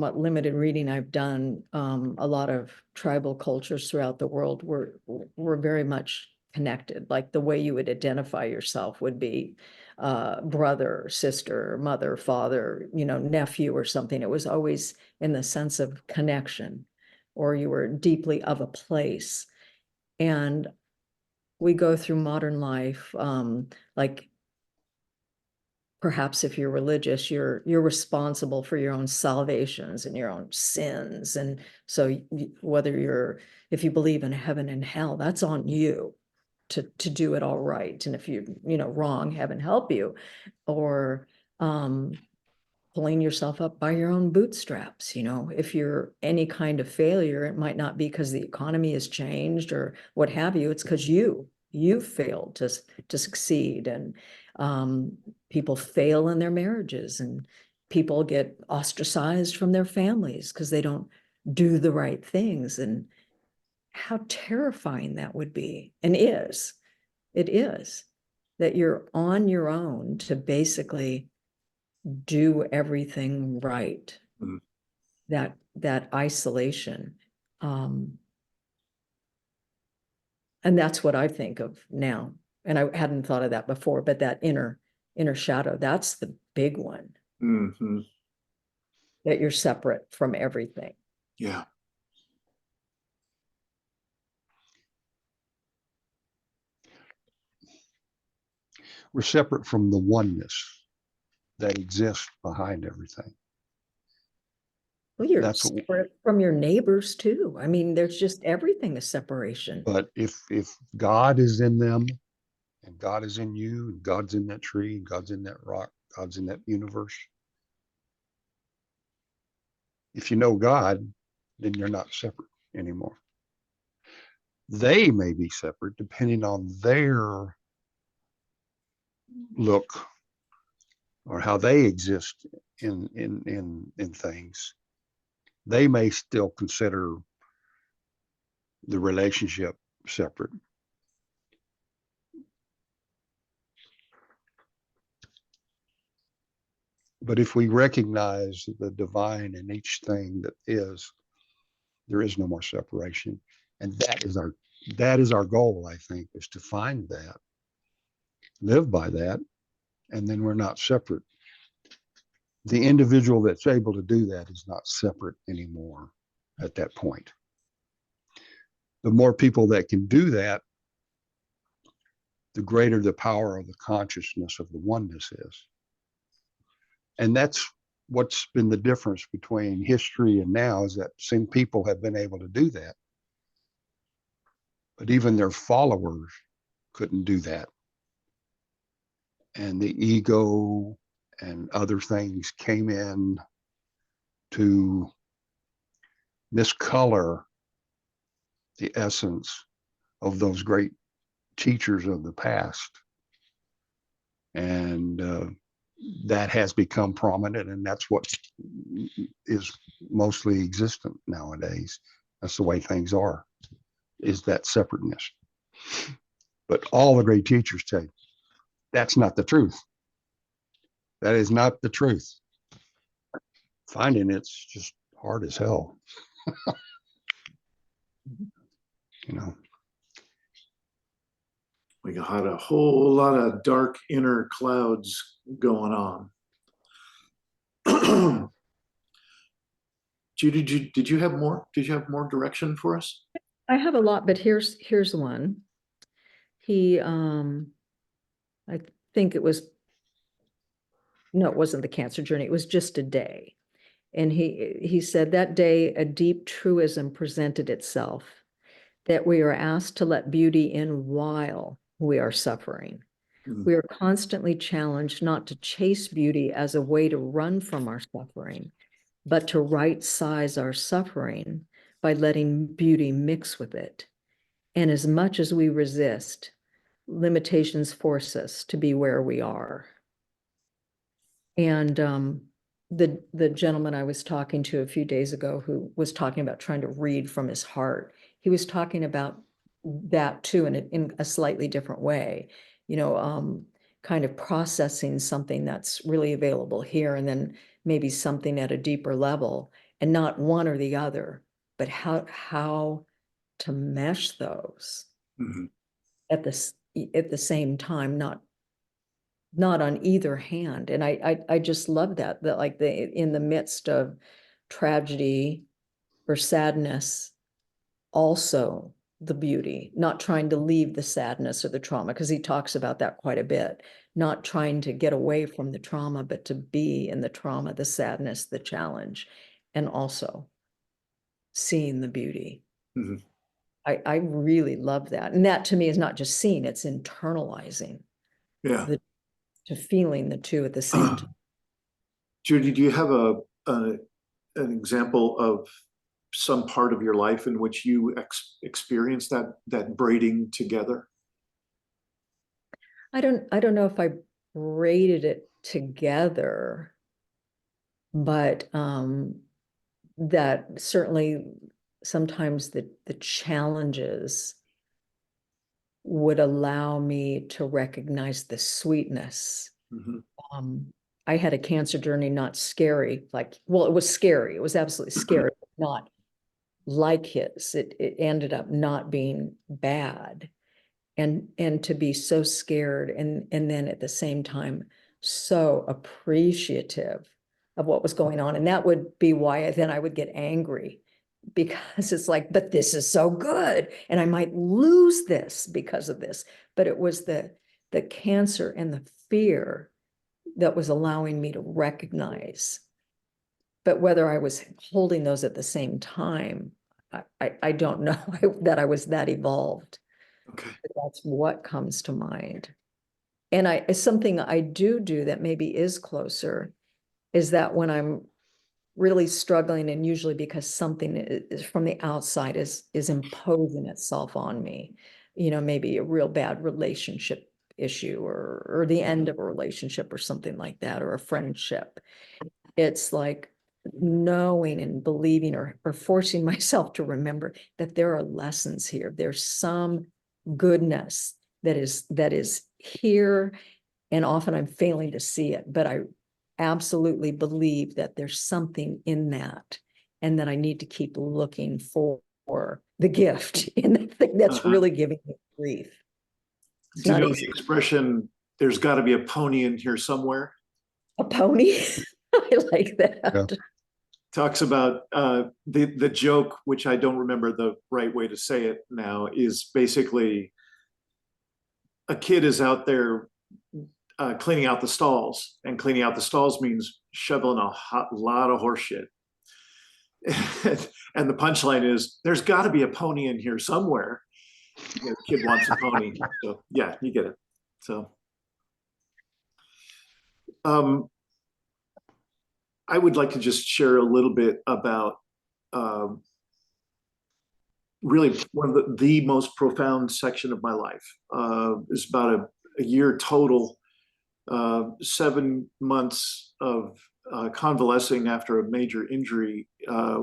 what limited reading I've done, a lot of tribal cultures throughout the world were very much connected, like the way you would identify yourself would be brother, sister, mother, father, nephew or something. It was always in the sense of connection, or you were deeply of a place. And we go through modern life, like perhaps if you're religious, you're responsible for your own salvations and your own sins. And so if you believe in heaven and hell, that's on you to do it all right. And if wrong, heaven help you. Or pulling yourself up by your own bootstraps. If you're any kind of failure, it might not be because the economy has changed or what have you. It's because you failed to succeed. And people fail in their marriages, and people get ostracized from their families because they don't do the right things. And how terrifying that would be, and it is, that you're on your own to basically do everything right. Mhm. That isolation. And that's what I think of now. And I hadn't thought of that before, but that inner shadow, that's the big one, Mhm. that you're separate from everything. Yeah. We're separate from the oneness that exists behind everything. Well, you're That's what, separate from your neighbors too. I mean, there's just everything is separation. but if God is in them, and God is in you, and God's in that tree, and God's in that rock, God's in that universe. If you know God, then you're not separate anymore. They may be separate depending on their look or how they exist in things. They may still consider the relationship separate. But if we recognize the divine in each thing that is, there is no more separation. And that is our goal, I think, is to find that, live by that, and then we're not separate. The individual that's able to do that is not separate anymore at that point. The more people that can do that, the greater the power of the consciousness of the oneness is. And that's what's been the difference between history and now, is that some people have been able to do that. But even their followers couldn't do that. And the ego and other things came in to miscolor the essence of those great teachers of the past. And that has become prominent, and that's what is mostly existent nowadays. That's the way things are, is that separateness. But all the great teachers tell you, that's not the truth. That is not the truth. Finding it's just hard as hell. You know. We got a whole lot of dark inner clouds going on. Judy, did you have more? Did you have more direction for us? I have a lot, but here's one. He, I think it wasn't the cancer journey. It was just a day. And he said that day, a deep truism presented itself, that we are asked to let beauty in while we are suffering. Mm. We are constantly challenged not to chase beauty as a way to run from our suffering, but to right size our suffering by letting beauty mix with it. And as much as we resist, limitations force us to be where we are. And the gentleman I was talking to a few days ago, who was talking about trying to read from his heart, he was talking about that too, in a slightly different way, kind of processing something that's really available here, and then maybe something at a deeper level, and not one or the other, but how to mesh those. Mm-hmm. at the same time, not on either hand. And I just love that like in the midst of tragedy or sadness, also the beauty, not trying to leave the sadness or the trauma, because he talks about that quite a bit, not trying to get away from the trauma, but to be in the trauma, the sadness, the challenge, and also seeing the beauty. Mhm. I really love that. And that to me is not just seeing, it's internalizing Yeah. to feeling the two at the same time. Judy, do you have an example of some part of your life in which you experienced that braiding together? I don't know if I braided it together, but that certainly sometimes the challenges would allow me to recognize the sweetness. Mhm. I had a cancer journey, not scary, well, it was scary. It was absolutely scary, but not like his. It ended up not being bad. And to be so scared and then at the same time so appreciative of what was going on. And that would be why then I would get angry, because it's like, but this is so good and I might lose this because of this. But it was the cancer and the fear that was allowing me to recognize. But whether I was holding those at the same time, I don't know that I was that evolved. Okay. That's what comes to mind. And it's something I do that maybe is closer, is that when I'm really struggling, and usually because something is from the outside is imposing itself on me, maybe a real bad relationship issue or the end of a relationship or something like that, or a friendship. It's like knowing and believing or forcing myself to remember that there are lessons here. There's some goodness that is here, and often I'm failing to see it, but I absolutely believe that there's something in that, and that I need to keep looking for the gift in the thing that's really giving me grief. It's Do you not know easy. the expression, there's got to be a pony in here somewhere? A pony. I like that. Yeah. Talks about the joke, which I don't remember the right way to say it now, is basically a kid is out there cleaning out the stalls, and cleaning out the stalls means shoveling a lot of horse shit. And the punchline is, there's got to be a pony in here somewhere. The kid wants a pony. So yeah, you get it. So I would like to just share a little bit about really one of the most profound section of my life. Is about a year total, 7 months of convalescing after a major injury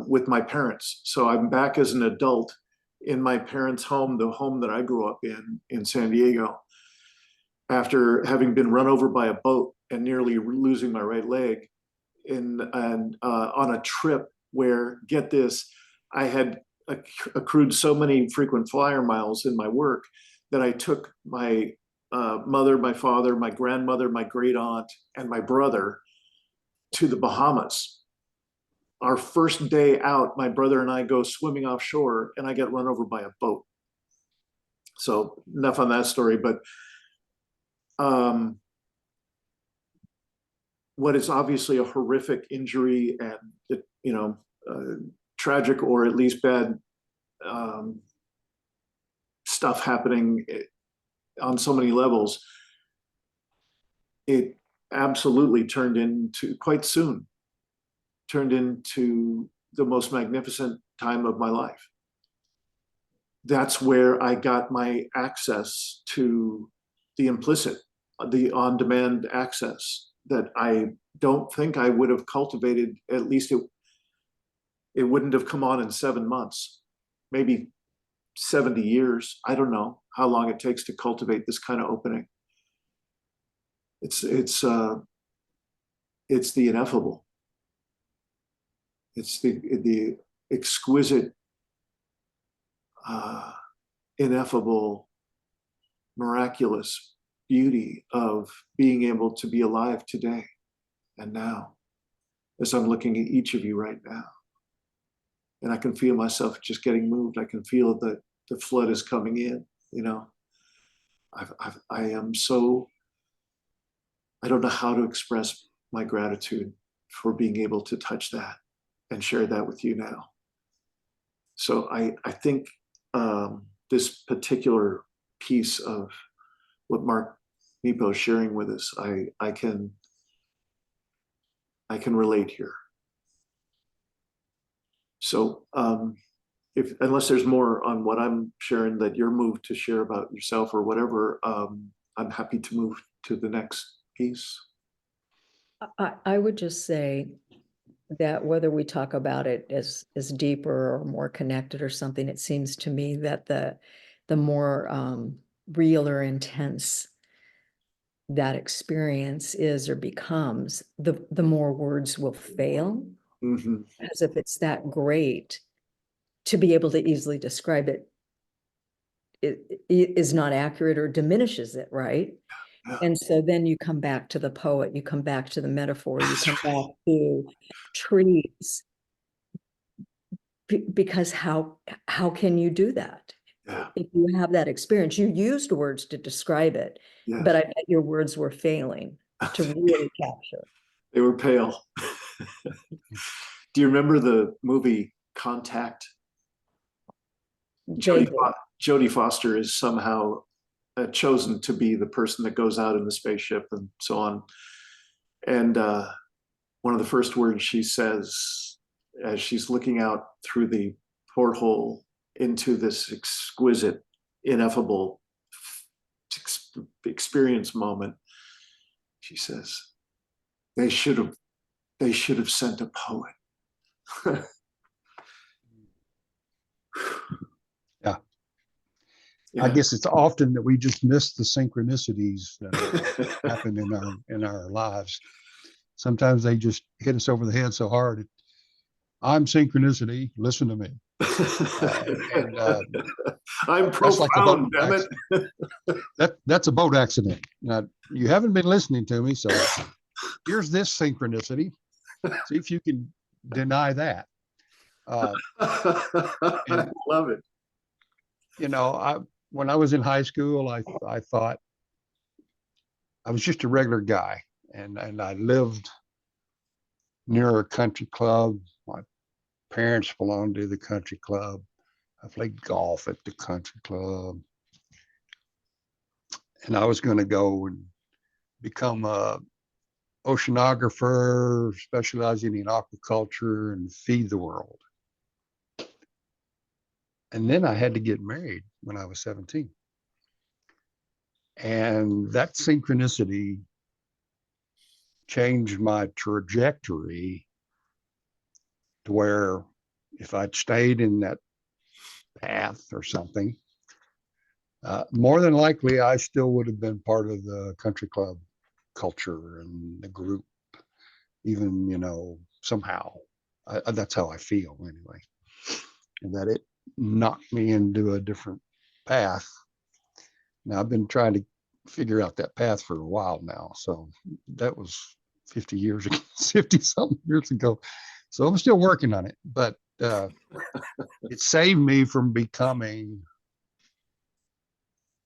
with my parents. So I'm back as an adult in my parents' home, the home that I grew up in San Diego, after having been run over by a boat and nearly losing my right leg on a trip where, get this, I had accrued so many frequent flyer miles in my work that I took my mother, my father, my grandmother, my great aunt, and my brother to the Bahamas. Our first day out, my brother and I go swimming offshore, and I get run over by a boat. So enough on that story, but what is obviously a horrific injury and tragic or at least bad stuff happening on so many levels, it absolutely turned into the most magnificent time of my life. That's where I got my access to the implicit, the on-demand access that I don't think I would have cultivated. At least it wouldn't have come on in 7 months, maybe 70 years. I don't know how long it takes to cultivate this kind of opening. It's the ineffable. It's the exquisite, ineffable miraculous beauty of being able to be alive today and now, as I'm looking at each of you right now. And I can feel myself just getting moved. I can feel that the flood is coming in, you know. I am so, I don't know how to express my gratitude for being able to touch that and share that with you now. So I think this particular piece of what Mark Nepo is sharing with us, I can relate here. So if unless there's more on what I'm sharing that you're moved to share about yourself or whatever, I'm happy to move to the next piece. I would just say that whether we talk about it as deeper or more connected or something, it seems to me that the more real or intense that experience is or becomes, the more words will fail. Mm-hmm. As if it's that great to be able to easily describe it, it is not accurate or diminishes it, right? Yeah. And so then you come back to the poet, you come back to the metaphor, you That's come right. back to trees, because how can you do that? Yeah. If you have that experience, you used words to describe it, Yes. but I bet your words were failing to really capture. They were pale. Do you remember the movie Contact? Vaguely. Jodie Foster is somehow chosen to be the person that goes out in the spaceship and so on. And one of the first words she says as she's looking out through the porthole into this exquisite, ineffable experience moment, she says, they should have sent a poet. Yeah. Yeah. I guess it's often that we just miss the synchronicities that happen in our lives. Sometimes they just hit us over the head so hard. I'm synchronicity. Listen to me. I'm That's like a boat profound, damn it. That's a boat accident. Now, you haven't been listening to me, so here's this synchronicity. See if you can deny that. I love it. You know, when I was in high school, I thought I was just a regular guy, and I lived near a country club. My parents belonged to the country club. I played golf at the country club, and I was going to go and become a oceanographer, specializing in aquaculture and feed the world. And then I had to get married when I was 17. And that synchronicity changed my trajectory to where if I'd stayed in that path or something, more than likely I still would have been part of the country club culture and the group, even, you know, somehow. That's how I feel anyway. And that it knocked me into a different path. Now I've been trying to figure out that path for a while now. So that was 50 years ago, 50 something years ago. So I'm still working on it, but it saved me from becoming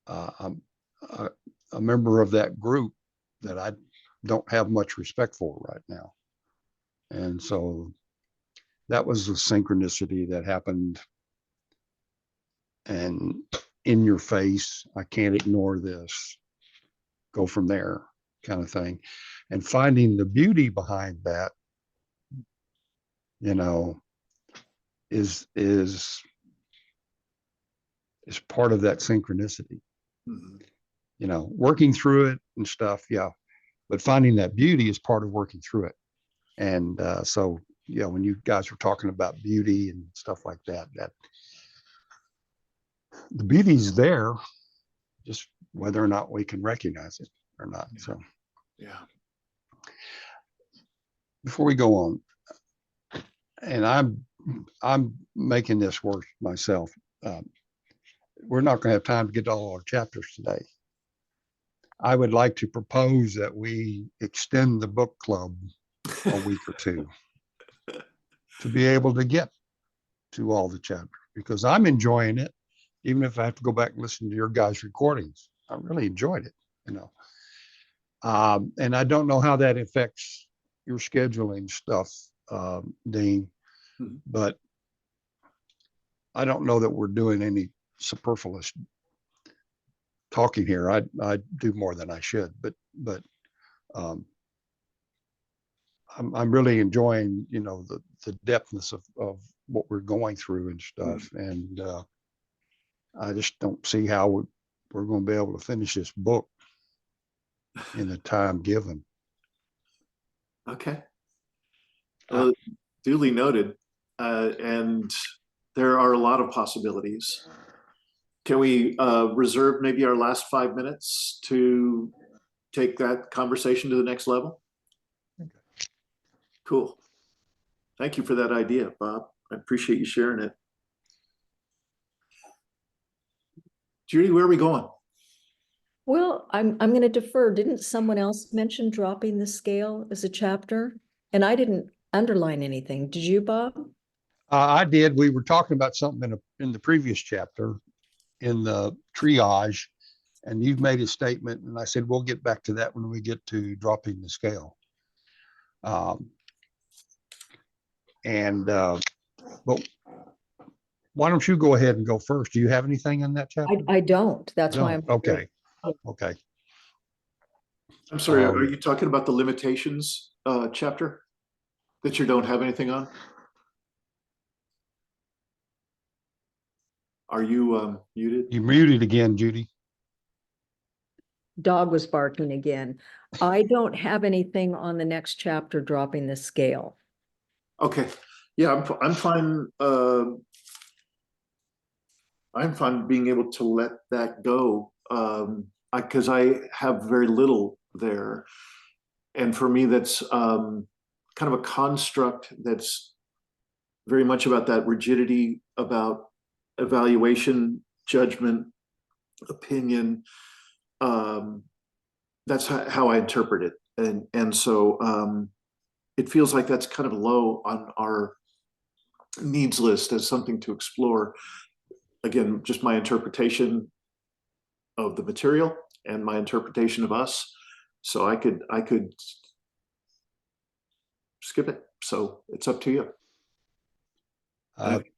a member of that group that I don't have much respect for right now. And so that was a synchronicity that happened, and in your face, I can't ignore this, go from there kind of thing. And finding the beauty behind that, you know, is part of that synchronicity. Mm-hmm. You know, working through it and stuff, yeah, but finding that beauty is part of working through it. And so, yeah, when you guys were talking about beauty and stuff like that, that the beauty's there, just whether or not we can recognize it or not. Yeah. So, yeah. Before we go on, and I'm making this work myself. We're not going to have time to get to all our chapters today, I would like to propose that we extend the book club a week or two to be able to get to all the chapters, because I'm enjoying it, even if I have to go back and listen to your guys' recordings. I really enjoyed it, you know. And I don't know how that affects your scheduling stuff, Dean, Mhm. but I don't know that we're doing any superfluous talking here. I do more than I should, but um, I'm really enjoying, you know, the depthness of what we're going through and stuff. And I just don't see how we're going to be able to finish this book in the time given. Okay. Well, duly noted. And there are a lot of possibilities. Can we reserve maybe our last 5 minutes to take that conversation to the next level? Cool. Thank you for that idea, Bob. I appreciate you sharing it. Judy, where are we going? Well, I'm going to defer. Didn't someone else mention dropping the scale as a chapter? And I didn't underline anything. Did you, Bob? I did. We were talking about something in the previous chapter in the triage, and you've made a statement, and I said we'll get back to that when we get to dropping the scale. But why don't you go ahead and go first? Do you have anything in that chapter? I don't. That's why I'm. Okay. Okay. I'm sorry, are you talking about the limitations chapter that you don't have anything on? Are you muted? You muted again, Judy. Dog was barking again. I don't have anything on the next chapter dropping the scale. Okay. Yeah, I'm fine. I'm fine being able to let that go because I have very little there. And for me, that's kind of a construct that's very much about that rigidity, about evaluation, judgment, opinion. That's how I interpret it. And so it feels like that's kind of low on our needs list as something to explore. Again, just my interpretation of the material and my interpretation of us. So I could skip it. So it's up to you.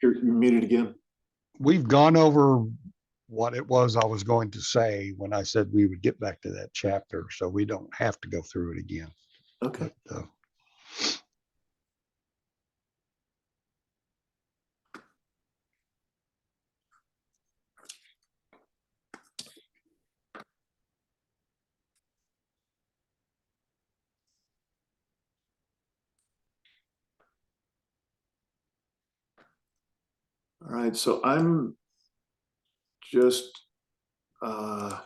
You're muted again. We've gone over what it was I was going to say when I said we would get back to that chapter, so we don't have to go through it again. Okay. But, All right. So I'm just I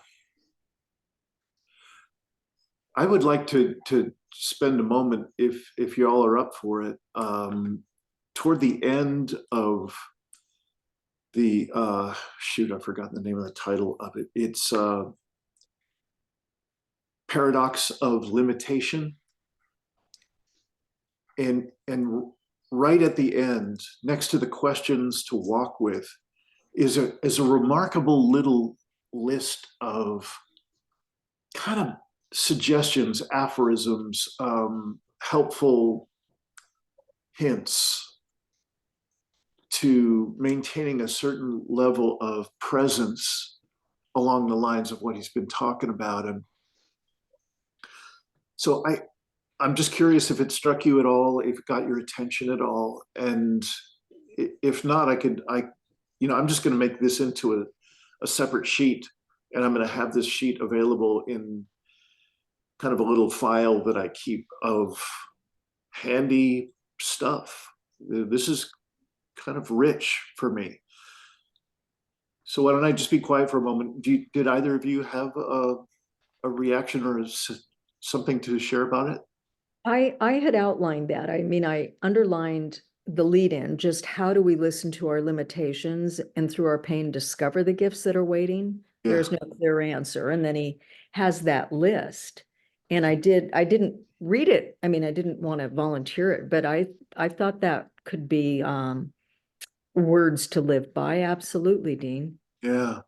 would like to spend a moment, if y'all are up for it, toward the end of the shoot, I've forgotten the name of the title of it. It's Paradox of Limitation. And right at the end, next to the questions to walk with, is a remarkable little list of kind of suggestions, aphorisms, helpful hints to maintaining a certain level of presence along the lines of what he's been talking about. And so I'm just curious if it struck you at all, if it got your attention at all. And if not, I'm just going to make this into a separate sheet, and I'm going to have this sheet available in kind of a little file that I keep of handy stuff. This is kind of rich for me. So why don't I just be quiet for a moment? Did either of you have a reaction or something to share about it? I had outlined that. I mean, I underlined the lead in, just how do we listen to our limitations and through our pain discover the gifts that are waiting? There's no clear answer. And then he has that list. And I didn't read it. I mean, I didn't want to volunteer it, but I thought that could be words to live by. Absolutely, Dean. Yeah.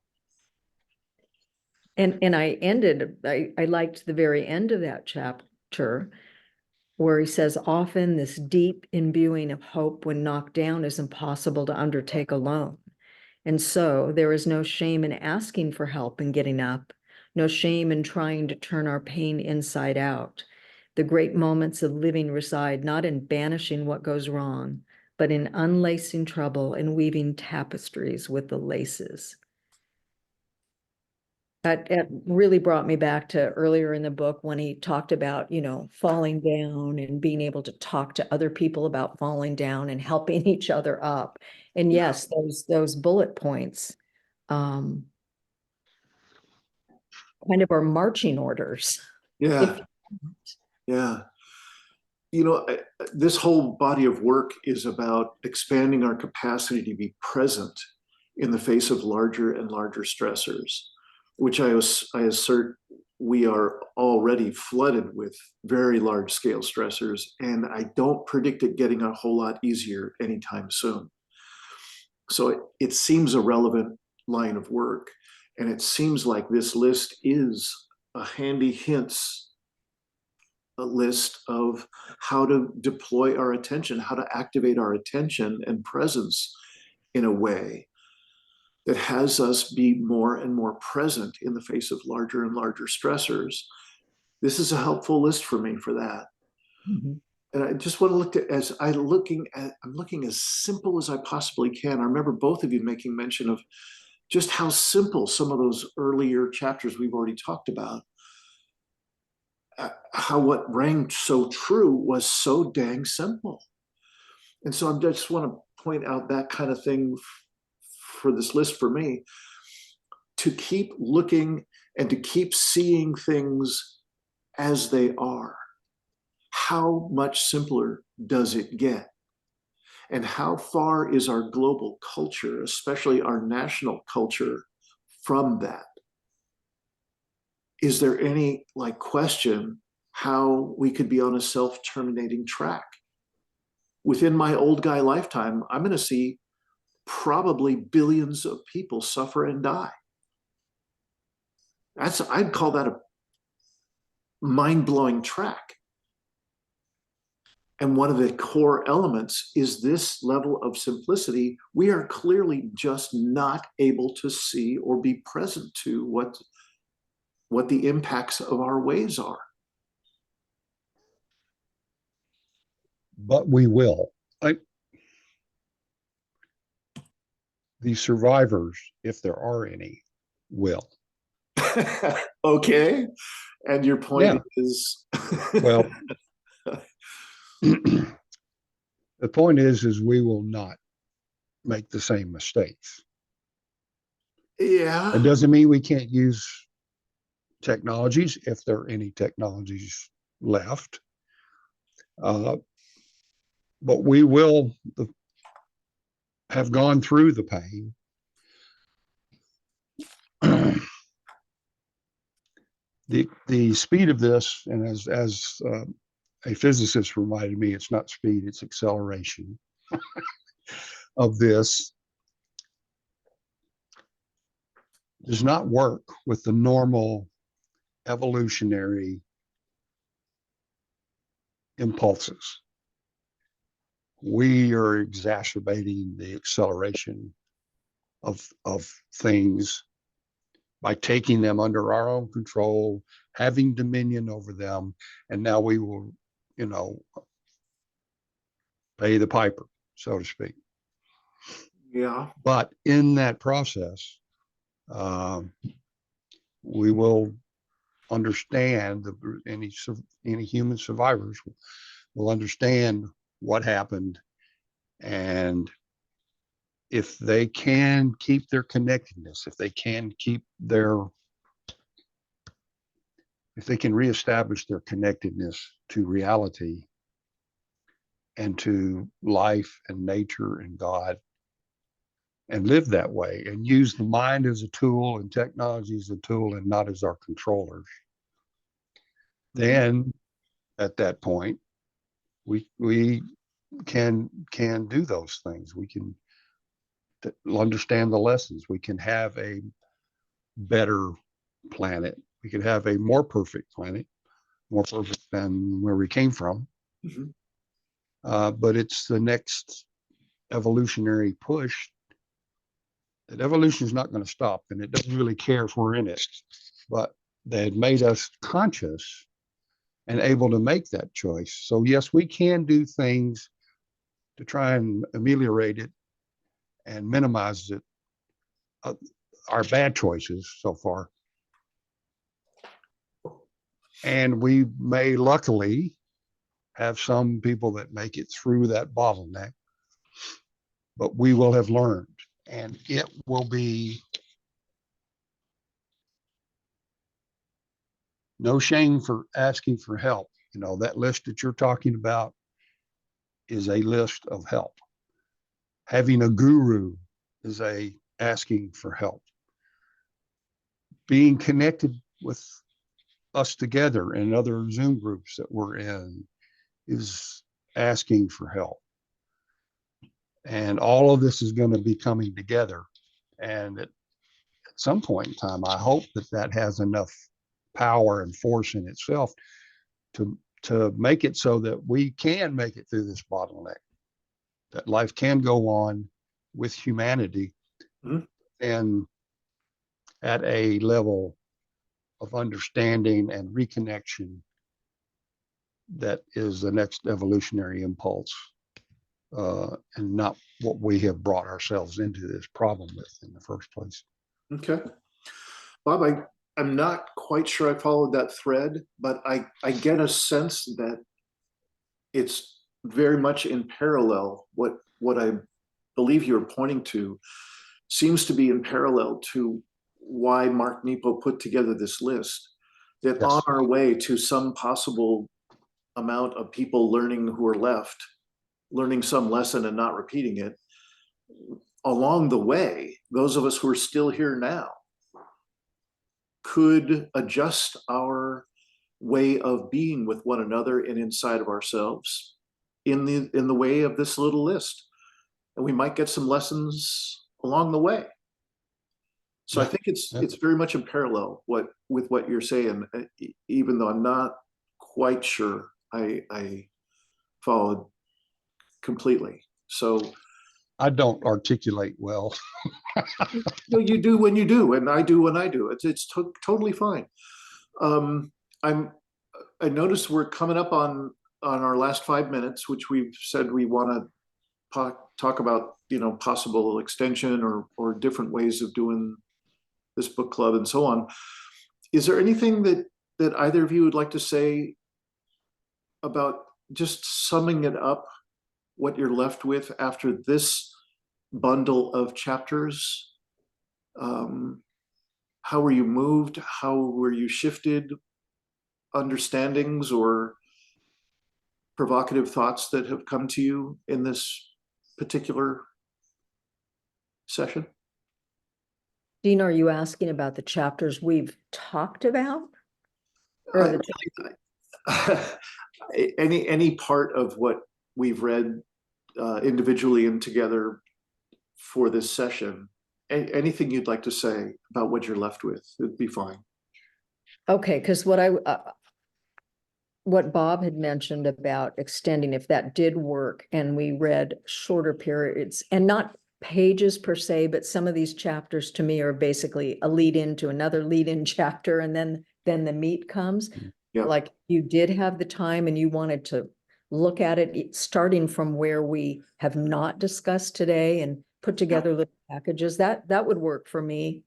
And I liked the very end of that chapter where he says, often this deep imbuing of hope when knocked down is impossible to undertake alone. And so there is no shame in asking for help and getting up, no shame in trying to turn our pain inside out. The great moments of living reside not in banishing what goes wrong, but in unlacing trouble and weaving tapestries with the laces. It really brought me back to earlier in the book when he talked about, falling down and being able to talk to other people about falling down and helping each other up. And yes, those bullet points kind of are marching orders. Yeah. Yeah. This whole body of work is about expanding our capacity to be present in the face of larger and larger stressors, which I assert we are already flooded with very large scale stressors, and I don't predict it getting a whole lot easier anytime soon. So it seems a relevant line of work, and it seems like this list is a handy hints a list of how to deploy our attention, how to activate our attention and presence in a way that has us be more and more present in the face of larger and larger stressors. This is a helpful list for me for that. Mm-hmm. And I just want to look at I'm looking as simple as I possibly can. I remember both of you making mention of just how simple some of those earlier chapters we've already talked about, how what rang so true was so dang simple. And so I just want to point out that kind of thing for this list for me, to keep looking and to keep seeing things as they are. How much simpler does it get? And how far is our global culture, especially our national culture, from that? Is there any question how we could be on a self-terminating track? Within my old guy lifetime, I'm going to see probably billions of people suffer and die. I'd call that a mind-blowing track. And one of the core elements is this level of simplicity. We are clearly just not able to see or be present to what the impacts of our ways are. But we will. The survivors, if there are any, will. Okay. And your point is? Well, the point is we will not make the same mistakes. Yeah. It doesn't mean we can't use technologies if there are any technologies left. But we will have gone through the pain. The speed of this, and as a physicist reminded me, it's not speed, it's acceleration of this, does not work with the normal evolutionary impulses. We are exacerbating the acceleration of things by taking them under our own control, having dominion over them, and now we will, pay the piper, so to speak. Yeah. But in that process, we will understand any human survivors will understand what happened, and if they can keep their connectedness, if they can reestablish their connectedness to reality and to life and nature and God, and live that way and use the mind as a tool and technology as a tool and not as our controllers, then at that point, we can do those things. We can understand the lessons. We can have a better planet. We could have a more perfect planet, more perfect than where we came from. Mhm. But it's the next evolutionary push. That evolution is not going to stop, and it doesn't really care if we're in it. But they had made us conscious and able to make that choice. So yes, we can do things to try and ameliorate it and minimize it, our bad choices so far. And we may luckily have some people that make it through that bottleneck, but we will have learned, and it will be no shame for asking for help. You know, that list that you're talking about is a list of help. Having a guru is a asking for help. Being connected with us together in other Zoom groups that we're in is asking for help. And all of this is going to be coming together. And at some point in time, I hope that that has enough power and force in itself to make it so that we can make it through this bottleneck, that life can go on with humanity and at a level of understanding and reconnection that is the next evolutionary impulse, and not what we have brought ourselves into this problem with in the first place. Okay. Bob, I'm not quite sure I followed that thread, but I get a sense that it's very much in parallel. What I believe you're pointing to seems to be in parallel to why Mark Nepo put together this list, that Yes. on our way to some possible amount of people learning who are left, learning some lesson and not repeating it, along the way, those of us who are still here now could adjust our way of being with one another and inside of ourselves in the way of this little list. And we might get some lessons along the way. So I think it's very much in parallel with what you're saying, even though I'm not quite sure I followed completely. So I don't articulate well. you do when you do, and I do when I do. It's totally fine. I noticed we're coming up on our last 5 minutes, which we've said we want to talk about, possible extension or different ways of doing this book club and so on. Is there anything that either of you would like to say about just summing it up, what you're left with after this bundle of chapters? How were you moved? How were you shifted? Understandings or provocative thoughts that have come to you in this particular session? Dean, are you asking about the chapters we've talked about? Or any part of what we've read individually and together for this session? Anything you'd like to say about what you're left with, it'd be fine. Okay, because what Bob had mentioned about extending, if that did work and we read shorter periods and not pages per se, but some of these chapters to me are basically a lead into another lead in chapter, and then the meat comes. Yeah. Like you did have the time and you wanted to look at it starting from where we have not discussed today and put together little packages, that would work for me.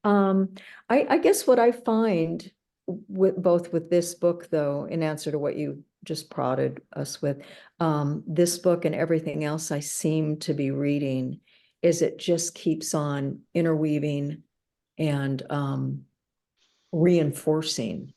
I guess what I find with this book, though, in answer to what you just prodded us with, this book and everything else I seem to be reading, is it just keeps on interweaving and reinforcing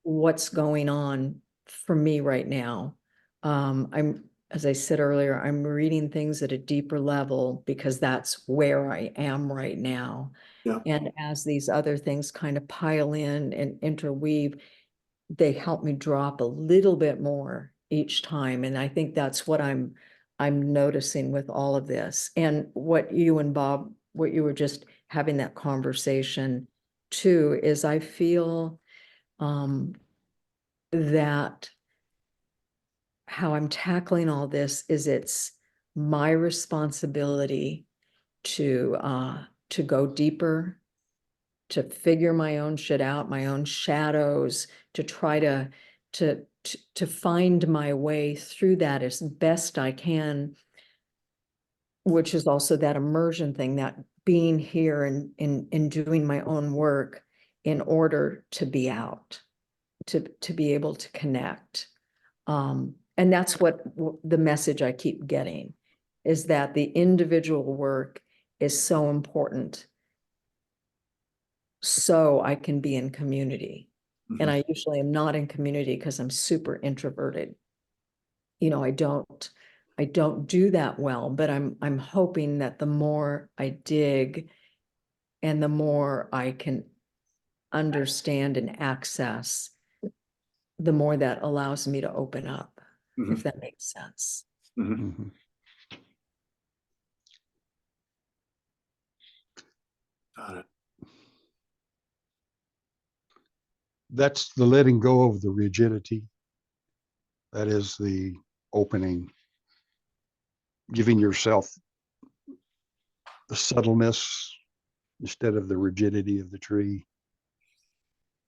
what's going on for me right now. I'm as I said earlier, I'm reading things at a deeper level because that's where I am right now. Yeah. And as these other things kind of pile in and interweave, they help me drop a little bit more each time. And I think that's what I'm noticing with all of this. And what you and Bob, what you were just having that conversation too, is I feel that how I'm tackling all this is it's my responsibility to go deeper, to figure my own shit out, my own shadows, to try to find my way through that as best I can, which is also that immersion thing, that being here and in doing my own work in order to be out, to be able to connect. And that's what the message I keep getting is that the individual work is so important so I can be in community. And I usually am not in community because I'm super introverted. You know, I don't do that well, but I'm hoping that the more I dig and the more I can understand and access, the more that allows me to open up, if that makes sense. Mhm. Got it. That's the letting go of the rigidity. That is the opening, giving yourself the subtleness instead of the rigidity of the tree,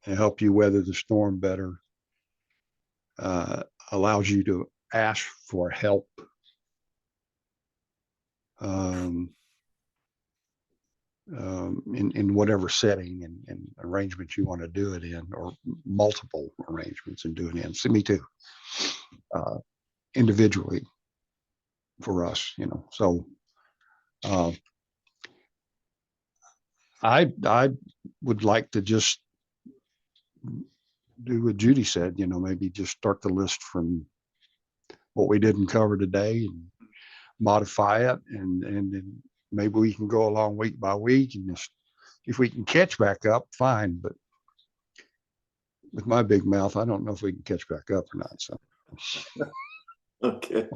and help you weather the storm better. Allows you to ask for help. In whatever setting and arrangement you want to do it in, or multiple arrangements and do it in. So me too, individually for us, you know. So I would like to just do what Judy said, you know, maybe just start the list from what we didn't cover today and modify it, and then maybe we can go along week by week, and just if we can catch back up, fine. But with my big mouth, I don't know if we can catch back up or not. So Okay.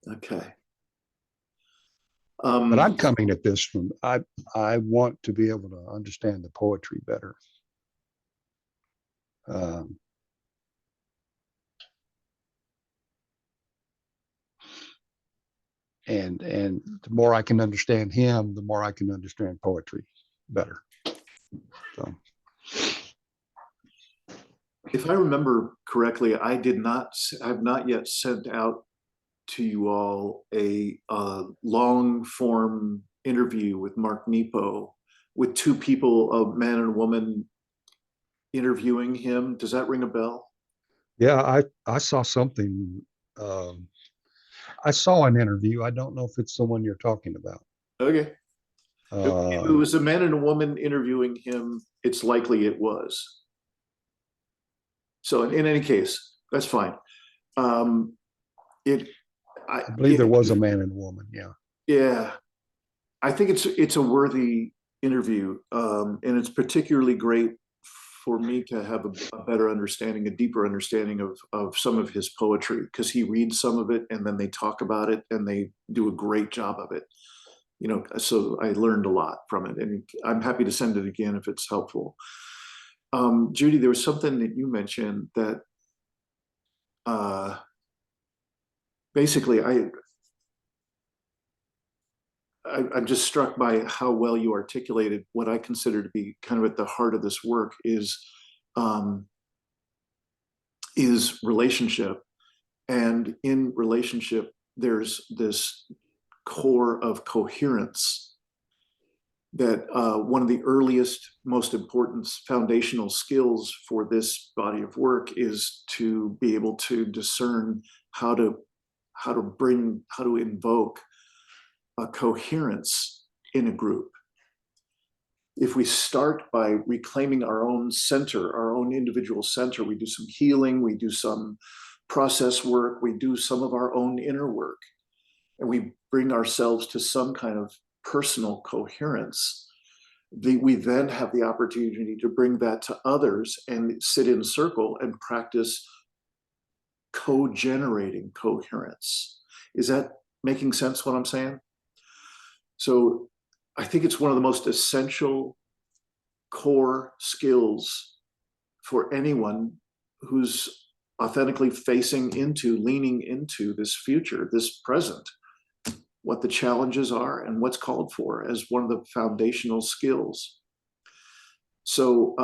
Okay. but I'm coming at this from I want to be able to understand the poetry better. And the more I can understand him, the more I can understand poetry better. So if I remember correctly, I have not yet sent out to you all a long form interview with Mark Nepo with two people, a man and a woman, interviewing him. Does that ring a bell? yeah, I saw something. I saw an interview. I don't know if it's the one you're talking about. Okay. If it was a man and a woman interviewing him, it's likely it was. So in any case, that's fine. I believe there was a man and a woman. Yeah. Yeah, I think it's a worthy interview, and it's particularly great for me to have a better understanding, a deeper understanding of some of his poetry, because he reads some of it and then they talk about it and they do a great job of it. You know, so I learned a lot from it, and I'm happy to send it again if it's helpful. Judy, there was something that you mentioned that basically I'm just struck by how well you articulated what I consider to be kind of at the heart of this work is relationship. And in relationship, there's this core of coherence that one of the earliest, most important foundational skills for this body of work is to be able to discern how to invoke a coherence in a group. If we start by reclaiming our own center, our own individual center, we do some healing, we do some process work, we do some of our own inner work, and we bring ourselves to some kind of personal coherence, we then have the opportunity to bring that to others and sit in circle and practice co-generating coherence. Is that making sense what I'm saying? So I think it's one of the most essential core skills for anyone who's authentically leaning into this future, this present, what the challenges are and what's called for as one of the foundational skills. So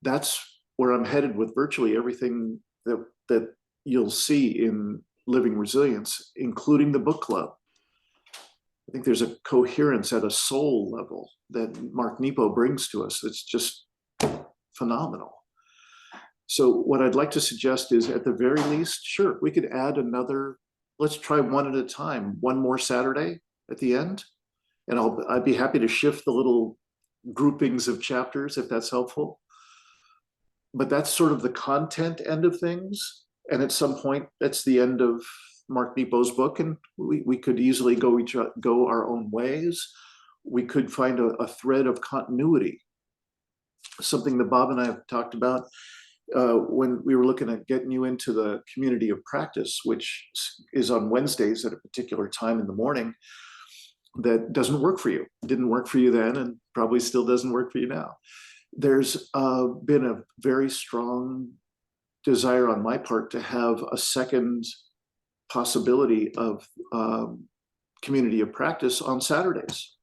that's where I'm headed with virtually everything that you'll see in Living Resilience, including the book club. I think there's a coherence at a soul level that Mark Nepo brings to us that's just phenomenal. So what I'd like to suggest is, at the very least, sure, we could add another, let's try one at a time, one more Saturday at the end. And I'd be happy to shift the little groupings of chapters if that's helpful. But that's sort of the content end of things. And at some point, that's the end of Mark Nepo's book, and we could easily go our own ways. We could find a thread of continuity, something that Bob and I have talked about when we were looking at getting you into the community of practice, which is on Wednesdays at a particular time in the morning. That doesn't work for you. Didn't work for you then, and probably still doesn't work for you now. There's been a very strong desire on my part to have a second possibility of community of practice on Saturdays,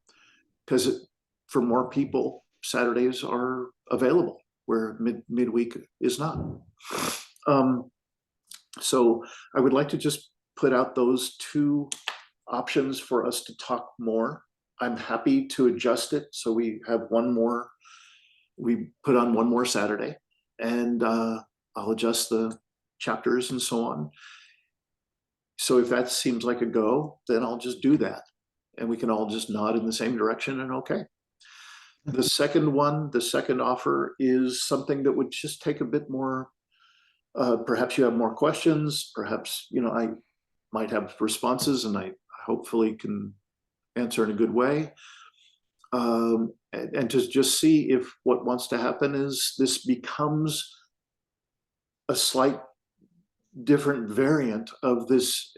because for more people, Saturdays are available where midweek is not. So I would like to just put out those two options for us to talk more. I'm happy to adjust it so we have we put on one more Saturday, and I'll adjust the chapters and so on. So if that seems like a go, then I'll just do that, and we can all just nod in the same direction, and okay. The second offer is something that would just take a bit more, perhaps you have more questions, perhaps, I might have responses, and I hopefully can answer in a good way. And to just see if what wants to happen is this becomes a slight different variant of this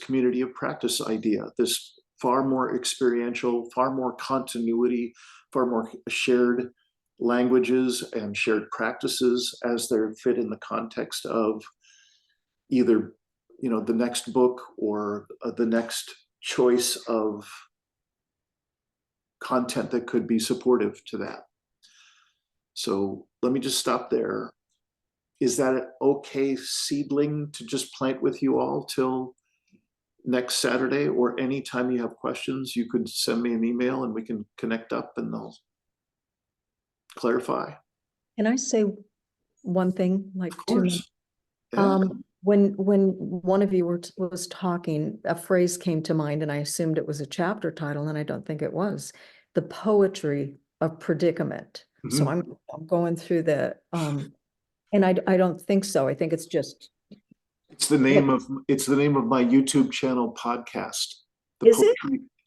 community of practice idea, this far more experiential, far more continuity, far more shared languages and shared practices as they fit in the context of either the next book or the next choice of content that could be supportive to that. So let me just stop there. Is that an okay seedling to just plant with you all till next Saturday, or anytime you have questions, you could send me an email and we can connect up and I'll clarify. Can I say one thing, like Of 2 minutes? course. Yeah. When one of you was talking, a phrase came to mind, and I assumed it was a chapter title, and I don't think it was. The poetry of predicament. So Mhm. I'm going through the and I don't think so. I think it's just. It's the name of my YouTube channel podcast. The Is it?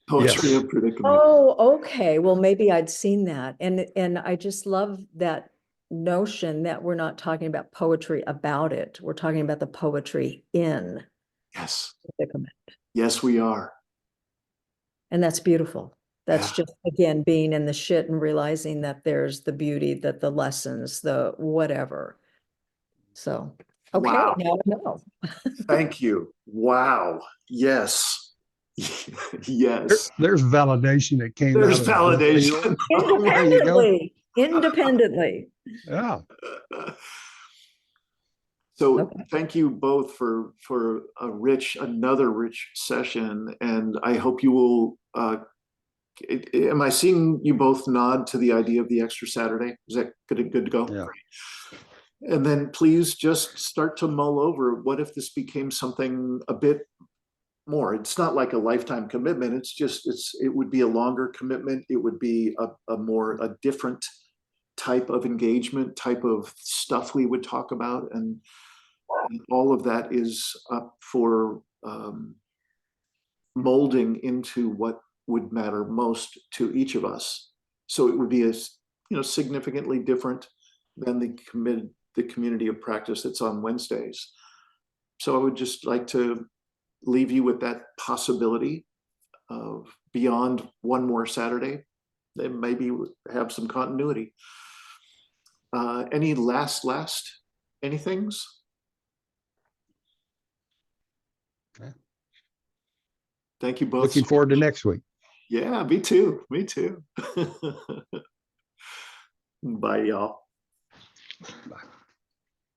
poetry Yes. of predicament. Oh, okay. Well, maybe I'd seen that. And I just love that notion that we're not talking about poetry about it. We're talking about the poetry in Yes. predicament. Yes, we are. And that's beautiful. That's Yeah. just, again, being in the shit and realizing that there's the beauty, that the lessons, the whatever. So, okay, Wow. now I know. Thank you. Wow. Yes. Yes. There's validation that came There's out of the book deal. validation. There you go. Independently. Yeah. So Okay. thank you both for another rich session, and I hope you will. Am I seeing you both nod to the idea of the extra Saturday? Is that good to go? Yeah. Great. And then please just start to mull over, what if this became something a bit more? It's not like a lifetime commitment. It's just, it would be a longer commitment. It would be a different type of engagement, type of stuff we would talk about. And And all of that is up for molding into what would matter most to each of us. So it would be significantly different than the community of practice that's on Wednesdays. So I would just like to leave you with that possibility of beyond one more Saturday, then maybe have some continuity. Any last anythings? Okay. Thank you both. Looking forward to next week. Yeah, me too. Me too. Bye, y'all. Bye.